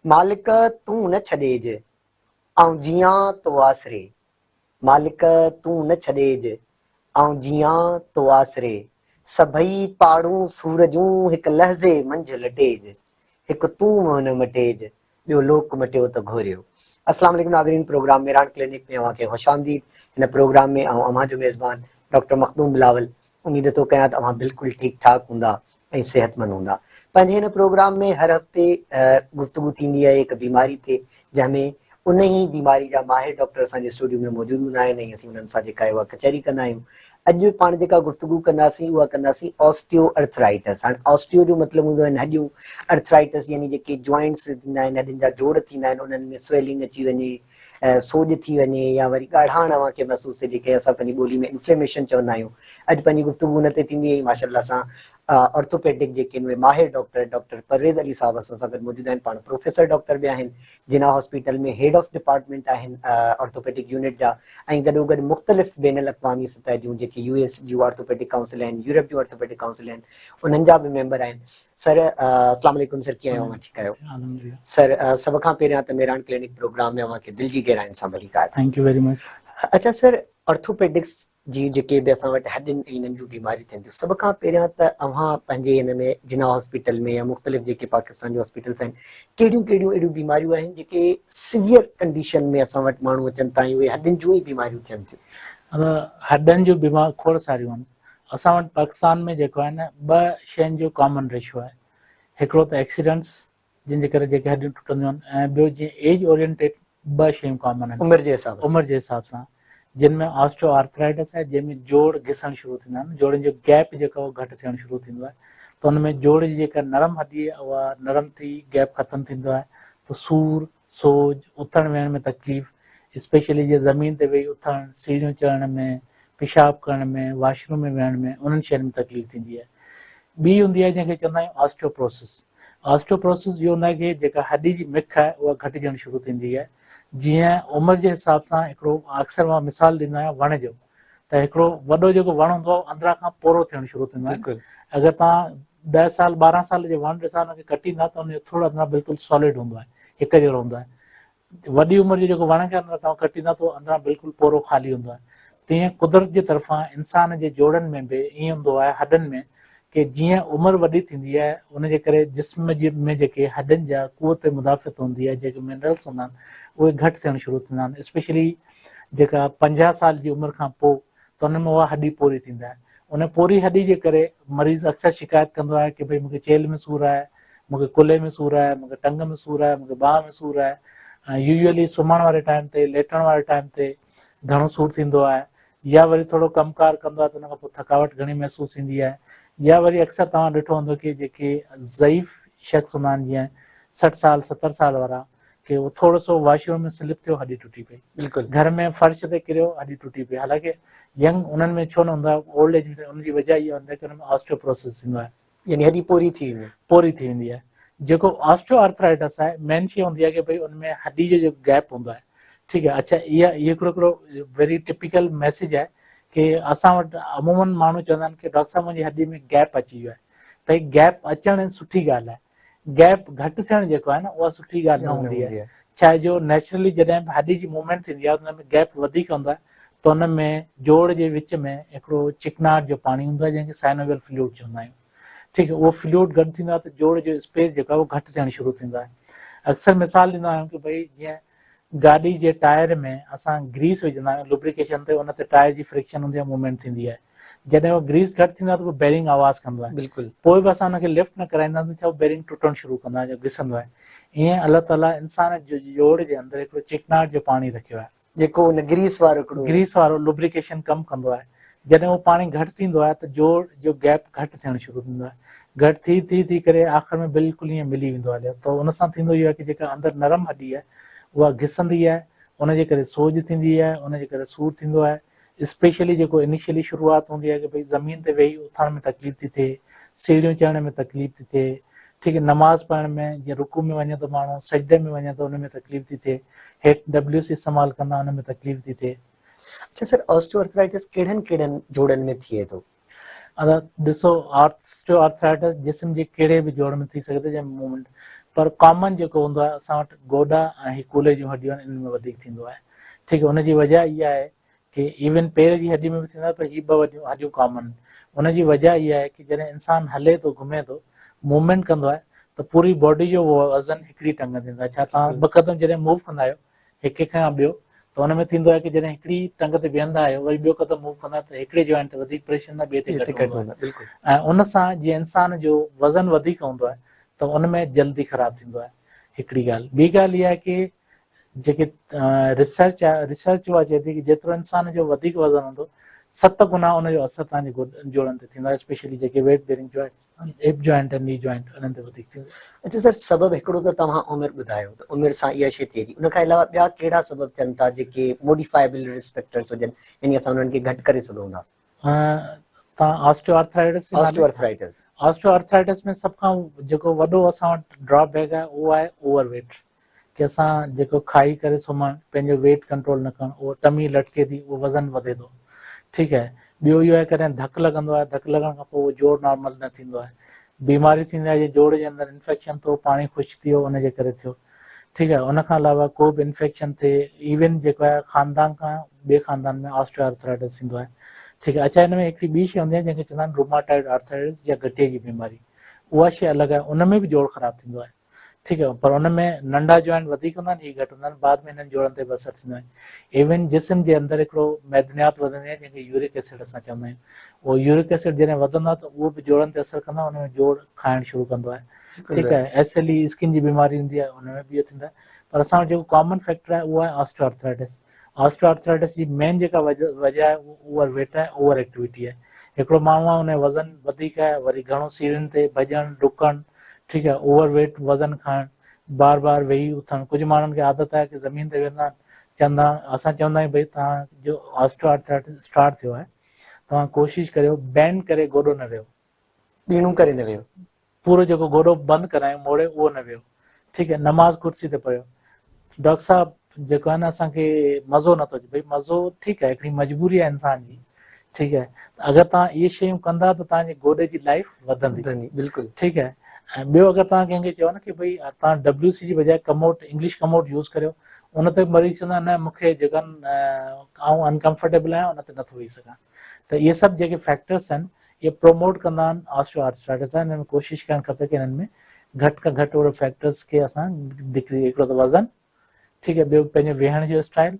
मालिक तूं न छॾेज ऐं जियां तो आसरे। मालिक तूं न छॾेज ऐं जियां तो आसरे। सभई पाड़ूं सूरजूं हिकु लहज़े मंझि लटेज। हिकु तूं न मटेज ॿियो लोक मटियो त घोरियो। अस्सलाम वालेकुम नाज़रीन, प्रोग्राम मेरान क्लिनिक में अव्हांखे ख़ुश आमदीद। हिन प्रोग्राम में अव्हां जो मेज़बान डॉक्टर मखदूम बिलावल। उम्मीद तो कयां त अव्हां बिल्कुलु ठीक ठाक हूंदा ऐं सेहतमंद हूंदा। पंहिंजे हिन प्रोग्राम में हर हफ़्ते गुफ्तगू थींदी आहे हिकु बीमारी ते, जंहिंमें उन ई बीमारी जा माहिर डॉक्टर असांजे स्टूडियो में मौजूदु हूंदा आहिनि ऐं असीं उन्हनि सां जेका आहे उहा कचहरी कंदा आहियूं। अॼु पाण जेका गुफ्तगू कंदासीं उहा कंदासीं ऑस्टियो अर्थराइटिस। हाणे ऑस्टियो जो मतिलबु हूंदो आहिनि हॾियूं, अर्थराइटिस यानी जेके जॉइंट्स थींदा आहिनि, हॾियुनि जा जोड़ थींदा आहिनि, उन्हनि में स्वेलिंग अची वञे, सोॼ थी वञे या वरी ॻाढ़ाण अव्हांखे महसूसु थिए, जेके असां पंहिंजी ॿोली में इंफ्लेमेशन चवंदा आहियूं। अॼु पंहिंजी गुफ्तगू हुन ते थींदी हुई माशाअल्लाह सां। ऑर्थोपेडिक जेके आहिनि उहे माहिर डॉक्टर परवेज़ अली साहब असां सां गॾु मौजूदु आहिनि। पाण प्रोफेसर डॉक्टर बि आहिनि, जिना हॉस्पिटल में हेड ऑफ डिपार्टमेंट आहिनि ऑर्थोपेडिक यूनिट जा, ऐं गॾोगॾु मुख़्तलिफ़ बैनुल अक़वामी सतह जूं जेके US जूं ऑर्थोपेडिक काउंसिल आहिनि, यूरोप जूं ऑर्थोपेडिक काउंसिल आहिनि, उन्हनि जा बि मेंबर आहिनि। सर अस्सलाम वालेकुम सर, कीअं आहियो? ठीकु आहियो सर? सभ खां पहिरियां त मेरान क्लिनिक प्रोग्राम में अव्हांखे दिलि जी गहराइनि सां भली car. Thank U very much. अच्छा सर, ऑर्थोपेडिक्स जी जेके बि असां वटि हॾियुनि ऐं हिननि जूं बीमारियूं थियनि थियूं, सभ खां पहिरियां त अव्हां पंहिंजे हिन में जिना हॉस्पिटल में या मुख़्तलिफ़ जेके पाकिस्तान जो हॉस्पिटल्स आहिनि, कहिड़ियूं कहिड़ियूं अहिड़ियूं बीमारियूं आहिनि जेके सीवियर कंडीशन में असां वटि माण्हू अचनि था ऐं उहे हॾियुनि जूं ई बीमारियूं थियनि थियूं? हॾनि जूं बीमार खोड़ सारियूं आहिनि। असां वटि पाकिस्तान में जेको आहे न, ॿ शयुनि जो कॉमन रेशियो आहे। हिकिड़ो त एक्सीडेंट्स जिन जे करे जेके हॾियूं टुटंदियूं आहिनि, ऐं ॿियो जीअं एज ओरिएंटेड ॿ शयूं कॉमन आहिनि उमिरि जे हिसाब सां। उमिरि जे हिसाब सां, जिन में ऑस्टियो आर्थराइटिस आहे, जंहिंमें जोड़ घिसणु शुरू थींदा आहिनि, जोड़नि जो गैप जेको आहे घटि थियणु शुरू थींदो आहे। त हुन में जोड़ जी जेका नरम हॾी आहे उहा नरम थी गैप ख़तमु थींदो आहे, त सूर, सोज, उथण वेहण में तकलीफ़, स्पेशली जीअं ज़मीन ते वेही उथणु, सीढ़ियूं चढ़ण में, पेशाब करण में, वॉशरूम में वेहण में, उन्हनि शयुनि में तकलीफ़ थींदी आहे। ॿी हूंदी आहे जंहिंखे चवंदा आहियूं ऑस्टियोप्रोसिस। ऑस्टियोप्रोसिस इहो हूंदो आहे कि जेका हॾी जी मिख आहे उहा घटिजणु शुरू थींदी आहे। जीअं उमिरि जे हिसाब सां हिकिड़ो अक्सर मां मिसाल ॾींदो आहियां वण जो, त हिकिड़ो वॾो जेको वणु हूंदो आहे अंदरां खां पोरो थियणु शुरू थींदो आहे। अगरि तव्हां 10 साल 12 साल जे वण ॾिसां हुनखे कटींदा त हुनजो थोरो अंदरां बिल्कुलु सॉलिड हूंदो आहे, हिकु जहिड़ो हूंदो आहे। वॾी उमिरि जो जेको वण खे अंदरां तव्हां कटींदा त अंदरां बिल्कुलु पोरो ख़ाली हूंदो आहे। तीअं कुदरत जे तरफ़ां इंसान जे जोड़नि में बि ईअं हूंदो आहे हॾनि में, कि जीअं उमिरि वॾी थींदी आहे उनजे करे जिस्म में जेके हॾनि जा क़ुवत मुदाफ़ित हूंदी आहे, जेके मिनरल्स हूंदा आहिनि उहे घटि थियणु शुरू थींदा आहिनि। स्पेशली जेका 50 साल जी उमिरि खां पोइ, त हुन में उहा हॾी पोरी थींदा आहे। उन पोरी हॾी जे करे मरीज़ अक्सर शिकायत कंदो आहे कि भई मूंखे चेल में सूरु आहे, मूंखे कुल्हे में सूरु आहे, मूंखे टंग में सूरु आहे, मूंखे बांह में सूरु आहे, ऐं यूजुअली सुम्हण वारे टाइम ते, लेटण वारे टाइम ते घणो सूरु थींदो आहे, या वरी थोरो कमकार कंदो आहे त हुन खां पोइ थकावट घणी महसूसु थींदी आहे, या वरी अक्सर तव्हां ॾिठो हूंदो कि जेके ज़ईफ़ शख़्स हूंदा आहिनि, जीअं 60 साल 70 साल वारा, कि उहो थोरो सो वॉशरूम में स्लिप थियो हॾी टुटी पई, बिल्कुलु घर में फर्श ते किरियो हॾी टुटी पई। हालांकि यंग उन्हनि में छो न हूंदो आहे, ओल्ड एज में उनजी वजह इहा हूंदी आहे कि हुन में ऑस्टियोप्रोसिस थींदो आहे, यानी हॾी पोरी थी वेंदी, पोरी थी वेंदी आहे। जेको ऑस्टियो आर्थराइटिस आहे, मेन शइ हूंदी आहे कि भई उनमें हॾी जो जेको गैप हूंदो आहे, ठीकु आहे। अच्छा, इहा हिकिड़ो वेरी टिपिकल मैसेज आहे कि असां वटि अमूमन माण्हू चवंदा आहिनि कि डॉक्टर साहब मुंहिंजी हॾी में गैप अची वियो आहे। भई गैप अचणु सुठी ॻाल्हि आहे, गैप घटि थियणु जेको आहे न उहा सुठी ॻाल्हि न हूंदी आहे। छा जो नेचुरली जॾहिं बि हॾी जी मूवमेंट थींदी आहे हुन में गैप वधीक हूंदो आहे, त हुन में जोड़ जे विच में हिकिड़ो चिकनाहट जो पाणी हूंदो आहे जंहिंखे साइनोवियल फ्लूइड चवंदा आहियूं, ठीकु आहे। उहो फ्लूइड घटि थींदो आहे त जोड़ जो स्पेस जेको आहे उहो घटि थियणु शुरू थींदो आहे। अक्सर मिसाल ॾींदो आहियूं कि भई जीअं गाॾी जे टायर में असां ग्रीस विझंदा आहियूं लुब्रिकेशन ते, उन ते टायर जी फ्रिक्शन हूंदी आहे, मूवमेंट थींदी आहे। जॾहिं उहो ग्रीस घटि थींदो आहे त उहो बेरिंग आवाज़ कंदो आहे, बिल्कुलु। पोइ बि असां हुनखे लिफ्ट न कराईंदासीं त छा उहो बेरिंग टुटणु शुरू कंदो आहे, घिसंदो आहे। ईअं अलाह ताला इंसान जो जोड़ जे अंदरि हिकिड़ो चिकनाहट जो पाणी रखियो आहे, जेको उन ग्रीस वारो लुब्रिकेशन कमु कंदो आहे। जॾहिं उहो पाणी घटि थींदो आहे त जोड़ जो गैप घटि थियणु शुरू थींदो आहे, घटि थी करे आख़िर में बिल्कुलु ईअं मिली वेंदो आहे। त उन सां थींदो इहो आहे कि जेका अंदरि नरम हॾी आहे उहा घिसंदी आहे, उनजे करे सोज थींदी आहे, उनजे करे सूरु थींदो आहे। स्पेशली जेको इनिशियली शुरूआत हूंदी आहे कि भई ज़मीन ते वेही उथण में तकलीफ़ थी थिए, सीढ़ियूं चढ़ण में तकलीफ़ थी थिए, ठीकु आहे, नमाज़ पढ़ण में, जीअं रुकू में वञे थो माण्हू, सजदे में वञे थो उन में तकलीफ़ थी थिए, हेठि WC इस्तेमालु कंदा उन में तकलीफ़ थी थिए। अच्छा सर, ऑस्टियोआर्थराइटिस केड़न जोड़न में थिए थो? ॾिसो, ऑस्टियोआर्थराइटिस जिस्म जे कहिड़े बि जोड़ में थी सघे थो, जंहिं मूवमेंट पर कॉमन जेको हूंदो आहे असां वटि गोॾा ऐं कूल्हे जूं हॾियूं आहिनि, इन्हनि में वधीक थींदो आहे। ठीकु आहे, उनजी वजह इहा आहे कि इवन पेर जी हॾी में बि थींदो आहे, पर ही ॿ वॾियूं हॾियूं कॉमन। उनजी वजह इहा आहे कि जॾहिं इंसानु हले थो, घुमे थो, मूवमेंट कंदो आहे, त पूरी बॉडी जो वज़न हिकिड़ी टंग थींदो आहे। छा तव्हां ॿ क़दम जॾहिं मूव कंदा आहियो हिक खां ॿियो, त हुन में थींदो आहे कि जॾहिं हिकिड़ी टंग ते बीहंदा आहियो, वरी ॿियो क़दम मूव कंदा आहियो, त हिकिड़े जॉइंट ते वधीक प्रेशर न, ॿिए ते घटि हूंदो आहे। ऐं उन सां जीअं इंसान जो वज़न वधीक हूंदो आहे त उन में जल्दी ख़राबु थींदो आहे, हिकिड़ी ॻाल्हि। ॿी ॻाल्हि इहा आहे कि जेके रिसर्च आहे, रिसर्च उहा चए थी कि जेतिरो इंसान जो वधीक वज़न हूंदो, 7 गुना उनजो असरु तव्हांजे जोड़नि ते थींदो आहे, स्पेशली जेके weight bearing joint, hip joint ऐं नी जॉइंट, उन्हनि ते वधीक थींदो आहे। अच्छा सर, सबब हिकिड़ो त तव्हां उमिरि ॿुधायो, त उमिरि सां इहा शइ थिए थी। उन खां अलावा ॿिया कहिड़ा सबब थियनि था जेके मोडिफाइबल रिस्क फैक्टर्स हुजनि, यानी असां उन्हनि खे घटि करे सघूं था? तव्हां ऑस्टियोआर्थराइटिस ऑस्टियोआर्थराइटिस में सभ खां जेको वॾो असां वटि ड्रॉबैक आहे उहो आहे ओवरवेट, कि असां जेको खाई करे सुम्हणु, पंहिंजो वेट कंट्रोल न करणु, उहो टमी लटके थी, उहो वज़न वधे थो। ठीकु आहे, ॿियो इहो आहे कॾहिं धकु लॻंदो आहे, धकु लॻण खां पोइ उहो जोड़ नॉर्मल न थींदो आहे। बीमारी थींदी आहे, जोड़ जे अंदरि इंफेक्शन थियो, पाणी ख़ुशि थी वियो, उनजे करे थियो। ठीकु आहे, उन खां अलावा को बि इंफेक्शन थिए, इवन जेको आहे ख़ानदान खां ॿिए ख़ानदान में ऑस्टियोआर्थराइटिस थींदो आहे। ठीकु आहे। अच्छा, हिन में हिकिड़ी ॿी शइ हूंदी आहे जंहिंखे चवंदा आहिनि रूमाटॉइड आर्थराइटिस या गठिए जी बीमारी, उहा शइ अलॻि आहे, उन में बि जोड़ ख़राबु थींदो आहे। ठीकु आहे, पर उन में नंढा जॉइंट वधीक हूंदा आहिनि, हीअ घटि हूंदा आहिनि, बाद में हिननि जोड़नि ते बि असरु थींदो आहे। इवन जिस्म जे अंदरि हिकिड़ो मैदनियात वधंदी आहे जंहिंखे यूरिक एसिड असां चवंदा आहियूं। उहो यूरिक एसिड जॾहिं वधंदो आहे त उहो बि जोड़नि ते असरु कंदो आहे, उन में जोड़ खाइणु शुरू कंदो आहे। ठीकु आहे, SLE स्किन जी बीमारी हूंदी आहे, उन में बि इहो थींदो आहे। पर असां वटि जेको कॉमन फैक्टर आहे उहो आहे ऑस्टियोआर्थराइटिस। ऑस्टियोआर्थराइटिस जी मेन जेका वजह आहे उहो ओवरवेट आहे, ओवर एक्टिविटी आहे। हिकिड़ो माण्हू आहे, उन जो वज़न वधीक आहे, वरी घणो सीढ़ियुनि ते भॼणु डुकणु, ठीकु आहे, ओवरवेट वज़न खाइणु, बार बार वेही उथणु। कुझु माण्हुनि खे आदत आहे कि ज़मीन ते वेहंदा आहिनि, चवंदा, असां चवंदा आहियूं भई तव्हांजो ऑस्टियोआर्थराइटिस स्टार्ट थियो आहे, तव्हां कोशिशि करियो बैंड करे गोॾो न वियो, ॿीणूं करे न वियो, पूरो जेको गोॾो बंदि करायूं मोड़े उहो न वियो। ठीकु आहे, नमाज़ कुर्सी ते पढ़ियो। डॉक्टर साहब जेको आहे न, असांखे मज़ो नथो अचे। भई मज़ो ठीकु आहे, हिकिड़ी मजबूरी आहे इंसान जी। ठीकु आहे, अगरि तव्हां इहे शयूं कंदा त तव्हांजे गोॾे जी लाइफ वधंदी। बिल्कुलु। ठीकु आहे, ऐं ॿियो अगरि तव्हां कंहिंखे चओ न कि भई तव्हां WC जी बजाए कमोड, इंग्लिश कमोड यूज़ करियो, उन ते मरीज़ चवंदा न मूंखे जेकनि आउं अनकंफर्टेबल आहियां, उन ते नथो वेही सघां। त इहे सभु जेके फैक्टर्स आहिनि, इहे प्रोमोट कंदा आहिनि ऑस्टियोआर्थराइटिस। हिन में कोशिशि करणु खपे कि हिननि में घटि खां घटि ओहिड़े फैक्टर्स खे असां डिक्री, हिकिड़ो त वज़न, ठीकु आहे, ॿियो पंहिंजो वेहण जो स्टाइल,